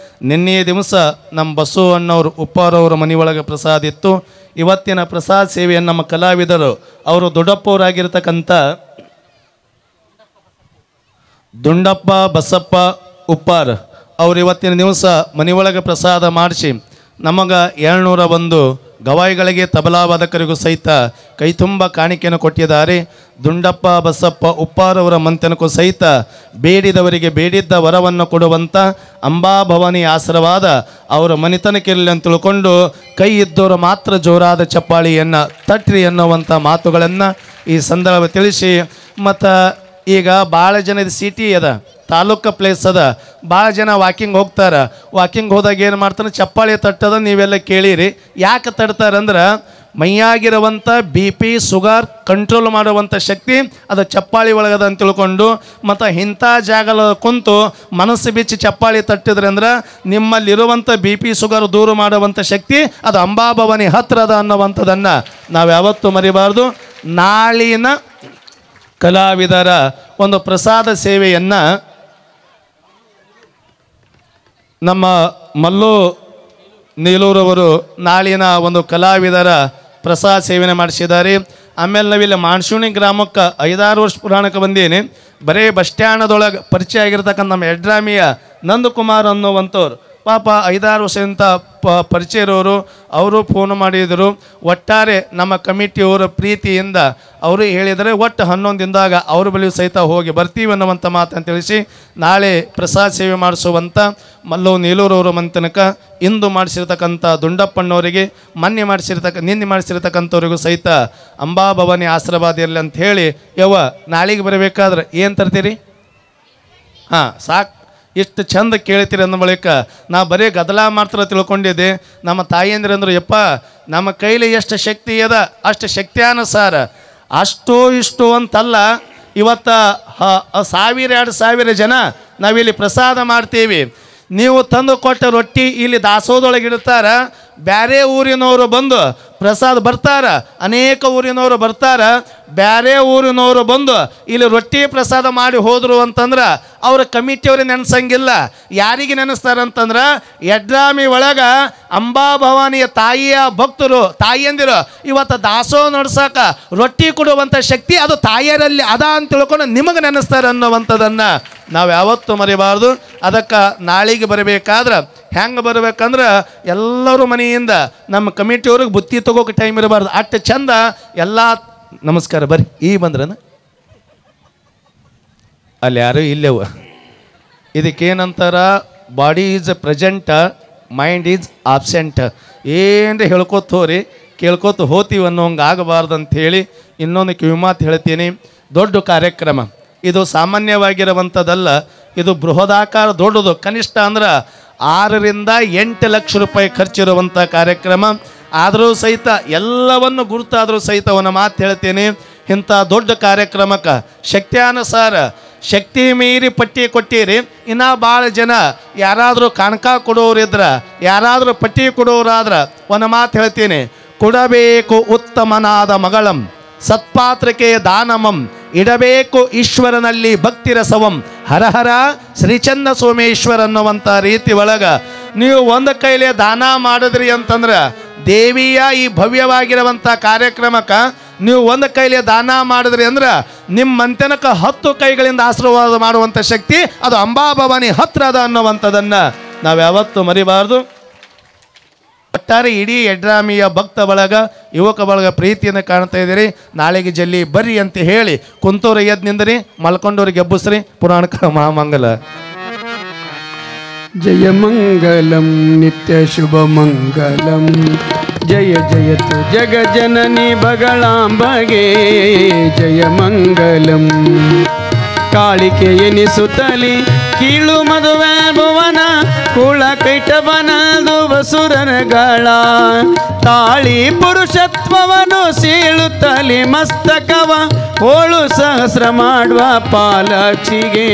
ನಿನ್ನೆಯ ದಿವಸ ನಮ್ಮ ಬಸ್ಸು ಅಣ್ಣವ್ರು ಉಪ್ಪಾರವ್ರ ಮನೆಯೊಳಗೆ ಪ್ರಸಾದ ಇತ್ತು. ಇವತ್ತಿನ ಪ್ರಸಾದ ಸೇವೆಯನ್ನು ನಮ್ಮ ಕಲಾವಿದರು ಅವರು ದೊಡ್ಡಪ್ಪವರಾಗಿರ್ತಕ್ಕಂಥ ದುಂಡಪ್ಪ ಬಸಪ್ಪ ಉಪ್ಪಾರ್ ಅವರು ಇವತ್ತಿನ ದಿವಸ ಮನೆಯೊಳಗೆ ಪ್ರಸಾದ ಮಾಡಿಸಿ ನಮಗೆ 701 ಗವಾಯಿಗಳಿಗೆ, ತಬಲಾವಾದಕರಿಗೂ ಸಹಿತ ಕೈ ತುಂಬ ಕಾಣಿಕೆಯನ್ನು ಕೊಟ್ಟಿದ್ದಾರೆ. ದುಂಡಪ್ಪ ಬಸಪ್ಪ ಉಪ್ಪಾರವರ ಮಂತನಕ್ಕೂ ಸಹಿತ ಬೇಡಿದವರಿಗೆ ಬೇಡಿದ್ದ ವರವನ್ನು ಕೊಡುವಂಥ ಅಂಬಾಭವಾನಿ ಆಶೀರ್ವಾದ ಅವರ ಮನೆತನಕ್ಕಿರಲಿ ಅಂತ ತಿಳ್ಕೊಂಡು ಕೈ ಇದ್ದವರು ಮಾತ್ರ ಜೋರಾದ ಚಪ್ಪಾಳಿಯನ್ನು ತಟ್ರಿ ಅನ್ನುವಂಥ ಮಾತುಗಳನ್ನು ಈ ಸಂದರ್ಭ ತಿಳಿಸಿ, ಮತ್ತು ಈಗ ಭಾಳ ಜನ ಇದು ಸಿಟಿ ಅದ, ತಾಲೂಕು ಪ್ಲೇಸ್ ಅದ, ಭಾಳ ಜನ ವಾಕಿಂಗ್ ಹೋಗ್ತಾರೆ. ವಾಕಿಂಗ್ ಹೋದಾಗ ಏನು ಮಾಡ್ತಾರೆ, ಚಪ್ಪಾಳಿ ತಟ್ಟದ ನೀವೆಲ್ಲ ಕೇಳಿರಿ. ಯಾಕೆ ತಡ್ತಾರಂದ್ರೆ ಮೈಯಾಗಿರುವಂಥ BP ಶುಗರ್ ಕಂಟ್ರೋಲ್ ಮಾಡುವಂಥ ಶಕ್ತಿ ಅದು ಚಪ್ಪಾಳಿ ಒಳಗದ ಅಂತ ತಿಳ್ಕೊಂಡು, ಮತ್ತು ಇಂಥ ಜಾಗಲ ಕುಂತು ಮನಸ್ಸು ಬಿಚ್ಚಿ ಚಪ್ಪಾಳಿ ತಟ್ಟಿದ್ರೆ ಅಂದ್ರೆ ನಿಮ್ಮಲ್ಲಿರುವಂಥ BP ಶುಗರ್ ದೂರ ಮಾಡುವಂಥ ಶಕ್ತಿ ಅದು ಅಂಬಾಭವಾನಿ ಹತ್ರ ಅದ ಅನ್ನುವಂಥದ್ದನ್ನು ನಾವು ಯಾವತ್ತೂ ಮರಿಬಾರ್ದು. ನಾಳಿನ ಕಲಾವಿದರ ಒಂದು ಪ್ರಸಾದ ಸೇವೆಯನ್ನು ನಮ್ಮ ಮಲ್ಲು ನೀಲೂರವರು ನಾಳಿನ ಒಂದು ಕಲಾವಿದರ ಪ್ರಸಾದ ಸೇವೆಯನ್ನು ಮಾಡಿಸಿದ್ದಾರೆ. ಆಮೇಲೆ ನಾವಿಲ್ಲಿ ಮಾನ್ಸೂಣಿ ಗ್ರಾಮಕ್ಕೆ 5-6 ವರ್ಷ ಪುರಾಣಕ್ಕೆ ಬಂದೀನಿ. ಬರೀ ಬಸ್ ಸ್ಟ್ಯಾಂಡದೊಳಗೆ ಪರಿಚಯ ಆಗಿರ್ತಕ್ಕಂಥ ನಮ್ಮ ಎಡ್ರಾಮಿಯ ನಂದಕುಮಾರ್ ಅನ್ನುವಂಥವ್ರು ಪಾಪ 5-6 ವರ್ಷದಿಂದ ಪರಿಚಯ ಇರೋರು, ಅವರು ಫೋನ್ ಮಾಡಿದರು. ಒಟ್ಟಾರೆ ನಮ್ಮ ಕಮಿಟಿಯವರ ಪ್ರೀತಿಯಿಂದ ಅವರು ಹೇಳಿದರೆ ಒಟ್ಟು 11 ದಿನದಾಗ ಅವ್ರ ಬಳಿಯೂ ಸಹಿತ ಹೋಗಿ ಬರ್ತೀವಿ ಅನ್ನುವಂಥ ಮಾತನ್ನು ತಿಳಿಸಿ ನಾಳೆ ಪ್ರಸಾದ ಸೇವೆ ಮಾಡಿಸುವಂಥ ಮಲ್ಲು ನೀಲೂರವರ ಮಂತನಕ ಇಂದು ಮಾಡಿಸಿರ್ತಕ್ಕಂಥ ದುಂಡಪ್ಪಣ್ಣವರಿಗೆ, ನಿನ್ನೆ ಮಾಡಿಸಿರ್ತಕ್ಕಂಥವ್ರಿಗೂ ಸಹಿತ ಅಂಬಾಭವಾನಿ ಆಶೀರ್ವಾದ ಇರಲಿ ಅಂತ ಹೇಳಿ, ನಾಳೆಗೆ ಬರಬೇಕಾದ್ರೆ ಏನು ತರ್ತೀರಿ? ಹಾಂ ಸಾಕು, ಇಷ್ಟು ಚಂದ ಕೇಳ್ತೀರಿ ಅಂದ ಬಳಿಕ ನಾ ಬರೀ ಗದಲ ಮಾಡ್ತಾರೆ ತಿಳ್ಕೊಂಡಿದ್ದೆ. ನಮ್ಮ ತಾಯಿಯಂದ್ರಂದ್ರು ಯಪ್ಪ ನಮ್ಮ ಕೈಲಿ ಎಷ್ಟು ಶಕ್ತಿ ಅದ ಅಷ್ಟು ಶಕ್ತಿಯಾನುಸಾರ, ಅಷ್ಟು ಇಷ್ಟು ಅಂತಲ್ಲ, ಇವತ್ತು 1000-2000 ಜನ ನಾವಿಲ್ಲಿ ಪ್ರಸಾದ ಮಾಡ್ತೀವಿ. ನೀವು ತಂದು ಕೊಟ್ಟ ರೊಟ್ಟಿ ಇಲ್ಲಿ ದಾಸೋಹದೊಳಗೆ ಇಡ್ತಾರೆ, ಬೇರೆ ಊರಿನವರು ಬಂದು ಪ್ರಸಾದ ಬರ್ತಾರೆ, ಅನೇಕ ಊರಿನವರು ಬರ್ತಾರೆ, ಬೇರೆ ಊರಿನವರು ಬಂದು ಇಲ್ಲಿ ರೊಟ್ಟಿ ಪ್ರಸಾದ ಮಾಡಿ ಹೋದರು ಅಂತಂದ್ರೆ ಅವ್ರ ಕಮಿಟಿಯವ್ರಿಗೆ ನೆನೆಸಂಗಿಲ್ಲ. ಯಾರಿಗೆ ನೆನೆಸ್ತಾರಂತಂದ್ರೆ ಯಡ್ರಾಮಿ ಒಳಗೆ ಅಂಬಾಭವಾನಿಯ ತಾಯಿಯ ಭಕ್ತರು, ತಾಯಿಯಂದಿರು ಇವತ್ತು ದಾಸೋಹ ನಡ್ಸಕ ರೊಟ್ಟಿ ಕೊಡುವಂಥ ಶಕ್ತಿ ಅದು ತಾಯಿಯರಲ್ಲಿ ಅದ ಅಂತ ತಿಳ್ಕೊಂಡು ನಿಮಗೆ ನೆನೆಸ್ತಾರೆ ಅನ್ನುವಂಥದ್ದನ್ನು ನಾವು ಯಾವತ್ತೂ ಮರಿಬಾರ್ದು. ಅದಕ್ಕೆ ನಾಳೆಗೆ ಬರಬೇಕಾದ್ರೆ ಹೆಂಗೆ ಬರ್ಬೇಕಂದ್ರೆ ಎಲ್ಲರೂ ಮನೆಯಿಂದ ನಮ್ಮ ಕಮಿಟಿಯವ್ರಿಗೆ ಬುತ್ತಿ ತಗೋಕೆ ಟೈಮ್ ಇರಬಾರ್ದು, ಅಷ್ಟು ಚಂದ ಎಲ್ಲ. ನಮಸ್ಕಾರ ಬರ್ರಿ, ಈಗ ಬಂದ್ರನ ಅಲ್ಲಿ ಯಾರು ಇಲ್ಲೇವ. ಇದಕ್ಕೇನಂತಾರ, body is present, mind is absent. ಏನ್ರಿ ಹೇಳ್ಕೊತ ಹೋರಿ ಕೇಳ್ಕೊತ ಹೋತೀವಿ ಅನ್ನೋಂಗೆ ಆಗಬಾರ್ದು ಅಂಥೇಳಿ ಇನ್ನೊಂದು ಕಿವಿಮಾತು ಹೇಳ್ತೀನಿ. ದೊಡ್ಡ ಕಾರ್ಯಕ್ರಮ ಇದು, ಸಾಮಾನ್ಯವಾಗಿರುವಂಥದ್ದಲ್ಲ, ಇದು ಬೃಹದಾಕಾರ ದೊಡ್ಡದು. ಕನಿಷ್ಠ ಅಂದ್ರೆ 6-8 ಲಕ್ಷ ರೂಪಾಯಿ ಖರ್ಚಿರುವಂಥ ಕಾರ್ಯಕ್ರಮ. ಆದರೂ ಸಹಿತ ಎಲ್ಲವನ್ನು ಗುರುತಾದರೂ ಸಹಿತ ಒಂದು ಮಾತು ಹೇಳ್ತೀನಿ, ಇಂಥ ದೊಡ್ಡ ಕಾರ್ಯಕ್ರಮಕ್ಕೆ ಶಕ್ತಿಯಾನುಸಾರ ಶಕ್ತಿ ಮೀರಿ ಪಟ್ಟಿ ಕೊಟ್ಟಿರಿ. ಇನ್ನೂ ಭಾಳ ಜನ ಯಾರಾದರೂ ಕಾಣಕ ಕೊಡೋರಿದ್ರೆ, ಯಾರಾದರೂ ಪಟ್ಟಿ ಕೊಡೋರಾದ್ರೆ ಒಂದು ಮಾತು ಹೇಳ್ತೀನಿ, ಕೊಡಬೇಕು ಉತ್ತಮನಾದ ಮಗಳಂ ಸತ್ಪಾತ್ರಕ್ಕೆ ದಾನಮಂ, ಇಡಬೇಕು ಈಶ್ವರನಲ್ಲಿ ಭಕ್ತಿ ರಸವಂ, ಹರಹರ ಶ್ರೀಚಂದ ಸೋಮೇಶ್ವರ ಅನ್ನುವಂಥ ರೀತಿ ಒಳಗೆ ನೀವು ಒಂದು ಕೈಲೇ ದಾನ ಮಾಡಿದ್ರಿ ಅಂತಂದ್ರೆ ದೇವಿಯ ಈ ಭವ್ಯವಾಗಿರುವಂಥ ಕಾರ್ಯಕ್ರಮಕ್ಕೆ ನೀವು ಒಂದು ಕೈಲೇ ದಾನ ಮಾಡಿದ್ರಿ ಅಂದ್ರೆ ನಿಮ್ಮ ಮಂತನಕ್ಕೆ 10 ಕೈಗಳಿಂದ ಆಶೀರ್ವಾದ ಮಾಡುವಂಥ ಶಕ್ತಿ ಅದು ಅಂಬಾಭವಾನಿ ಹತ್ರ ಅದ ಅನ್ನುವಂಥದ್ದನ್ನು ನಾವು ಯಾವತ್ತೂ ಮರಿಬಾರ್ದು. ಒಟ್ಟಾರೆ ಇಡೀ ಯಡ್ರಾಮಿಯ ಭಕ್ತ ಬಳಗ ಯುವಕ ಬಳಗ ಪ್ರೀತಿಯನ್ನು ಕಾಣ್ತಾ ಇದ್ದೀರಿ. ನಾಳೆಗೆ ಜಲ್ಲಿ ಬರ್ರಿ ಅಂತ ಹೇಳಿ ಕುಂತೋರು ಎದ್ದು ನಿಂದ್ರಿ, ಮಲ್ಕೊಂಡವ್ರಿಗೆ ಎಬ್ಬಸ್ರಿ. ಪುರಾಣಕ ಮಹಾಮಂಗಲ. ಜಯ ಮಂಗಲಂ ನಿತ್ಯ ಶುಭ ಮಂಗಲಂ ಜಯ ಜಯತು ಜಗ ಜನನಿ ಬಗಳಾಂಬಗೆ ಜಯ ಮಂಗಲಂ. ಕಾಳಿಕೆ ಎನಿಸುತ್ತಲಿ ಕೀಳು ಮದುವೆ ಭುವನ ಕುಳ ಕೈಟವನದು ವಸುರಗಳ ತಾಳಿ ಪುರುಷತ್ವವನ್ನು ಸೀಳುತ್ತಲಿ ಮಸ್ತಕವ ಹೋಳು ಸಹಸ್ರ ಮಾಡುವ ಪಾಲಕ್ಷಿಗೆ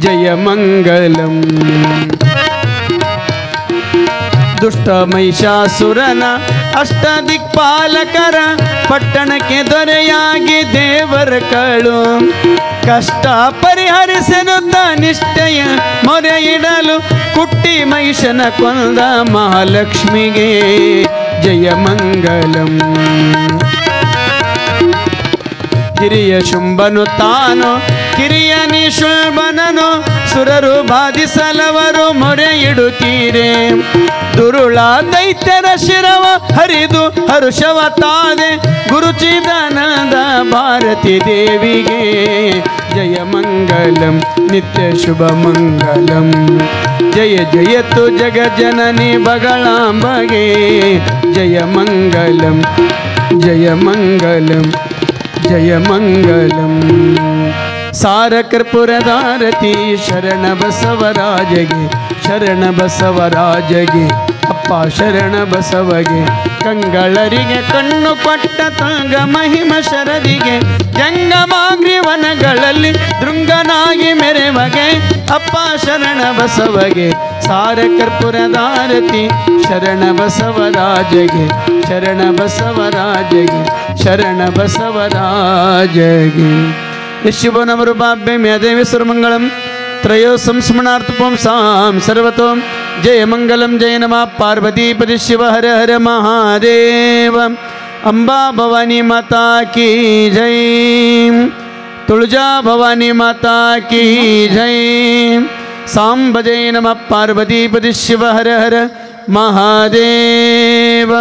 ಜಯ ಮಂಗಲಂ. ದುಷ್ಟ ಮಹಿಷಾಸುರನ ಅಷ್ಟ ದಿಕ್ಪಾಲಕರ ಪಟ್ಟಣಕ್ಕೆ ದೊರೆಯಾಗಿ ದೇವರ ಕಳು ಕಷ್ಟ ಪರಿಹರಿಸೆನುತ್ತ ನಿಷ್ಠೆಯ ಮೊರೆ ಇಡಲು ಕುಟ್ಟಿ ಮಹಿಷನ ಕೊಂದ ಮಹಾಲಕ್ಷ್ಮಿಗೆ ಜಯ ಮಂಗಲಂ. ಹಿರಿಯ ಶುಂಭನು ತಾನು ಕಿರಿಯ ನಿಶುಂಭನನು ಸುರರು ಬಾಧಿಸಲವರು ಮೊರೆ ಇಡುತ್ತೀರೆ. ದುರುಳ ದೈತ್ಯರ ಶಿರವ ಹರಿದು ಹರುಷವ ತಾದೆ ಗುರುಚಿದಾನಂದ ಭಾರತಿ ದೇವಿಗೆ ಜಯ ಮಂಗಲಂ ನಿತ್ಯ ಶುಭ ಮಂಗಲಂ. ಜಯ ಜಯತು ಜಗ ಜನನಿ ಬಗಳಾಂಬಗೆ ಜಯ ಮಂಗಲಂ ಜಯ ಮಂಗಲಂ ಜಯ ಮಂಗಲಂ. ಸಾರ ಕರ್ಪೂರದಾರತಿ ಶರಣ ಬಸವರಾಜಗೆ ಶರಣ ಬಸವರಾಜಗೆ ಅಪ್ಪ ಶರಣ ಬಸವಗೆ. ಕಂಗಳರಿಗೆ ಕಣ್ಣು ಕೊಟ್ಟ ತಂಗ ಮಹಿಮ ಶರದಿಗೆ ಜಂಗಮಾಗ್ರಿ ವನಗಳಲ್ಲಿ ದೃಂಗನಾಗಿ ಮೆರೆವಗೆ ಅಪ್ಪ ಶರಣ ಬಸವಗೆ. ಸಾರ ಕರ್ಪೂರದಾರತಿ ಶರಣ ಬಸವರಾಜಗೆ ಶರಣ ಬಸವರಾಜಗೆ ಶರಣ ಬಸವರಾಜಗೆ. ಯಶುಭ ನಮರುಭಾಭ್ಯ ಮೇದೇವಿ ಸುರಮಂಗಳಂ ತ್ರಯೋ ಸಂಸ್ಮರಣಾರ್ಥ ಪುಂಸಾಂ ಸರ್ವತೋಂ ಜಯ ಮಂಗಲಂ. ಜಯ ನಮಃ ಪಾರ್ವತೀಪತಿ ಶಿವ ಹರ ಹರ ಮಹಾದೇವ. ಅಂಬಾ ಭವಾನಿ ಮಾತಾ ಕಿ ಜೈ. ತುಳಜಾ ಭವಾನಿ ಮಾತಾ ಕಿ ಜೈ. ಸಾಂಬ ಜಯ ನಮಃ ಪಾರ್ವತೀಪತಿ ಶಿವ ಹರ ಹರ ಮಹಾದೇವ.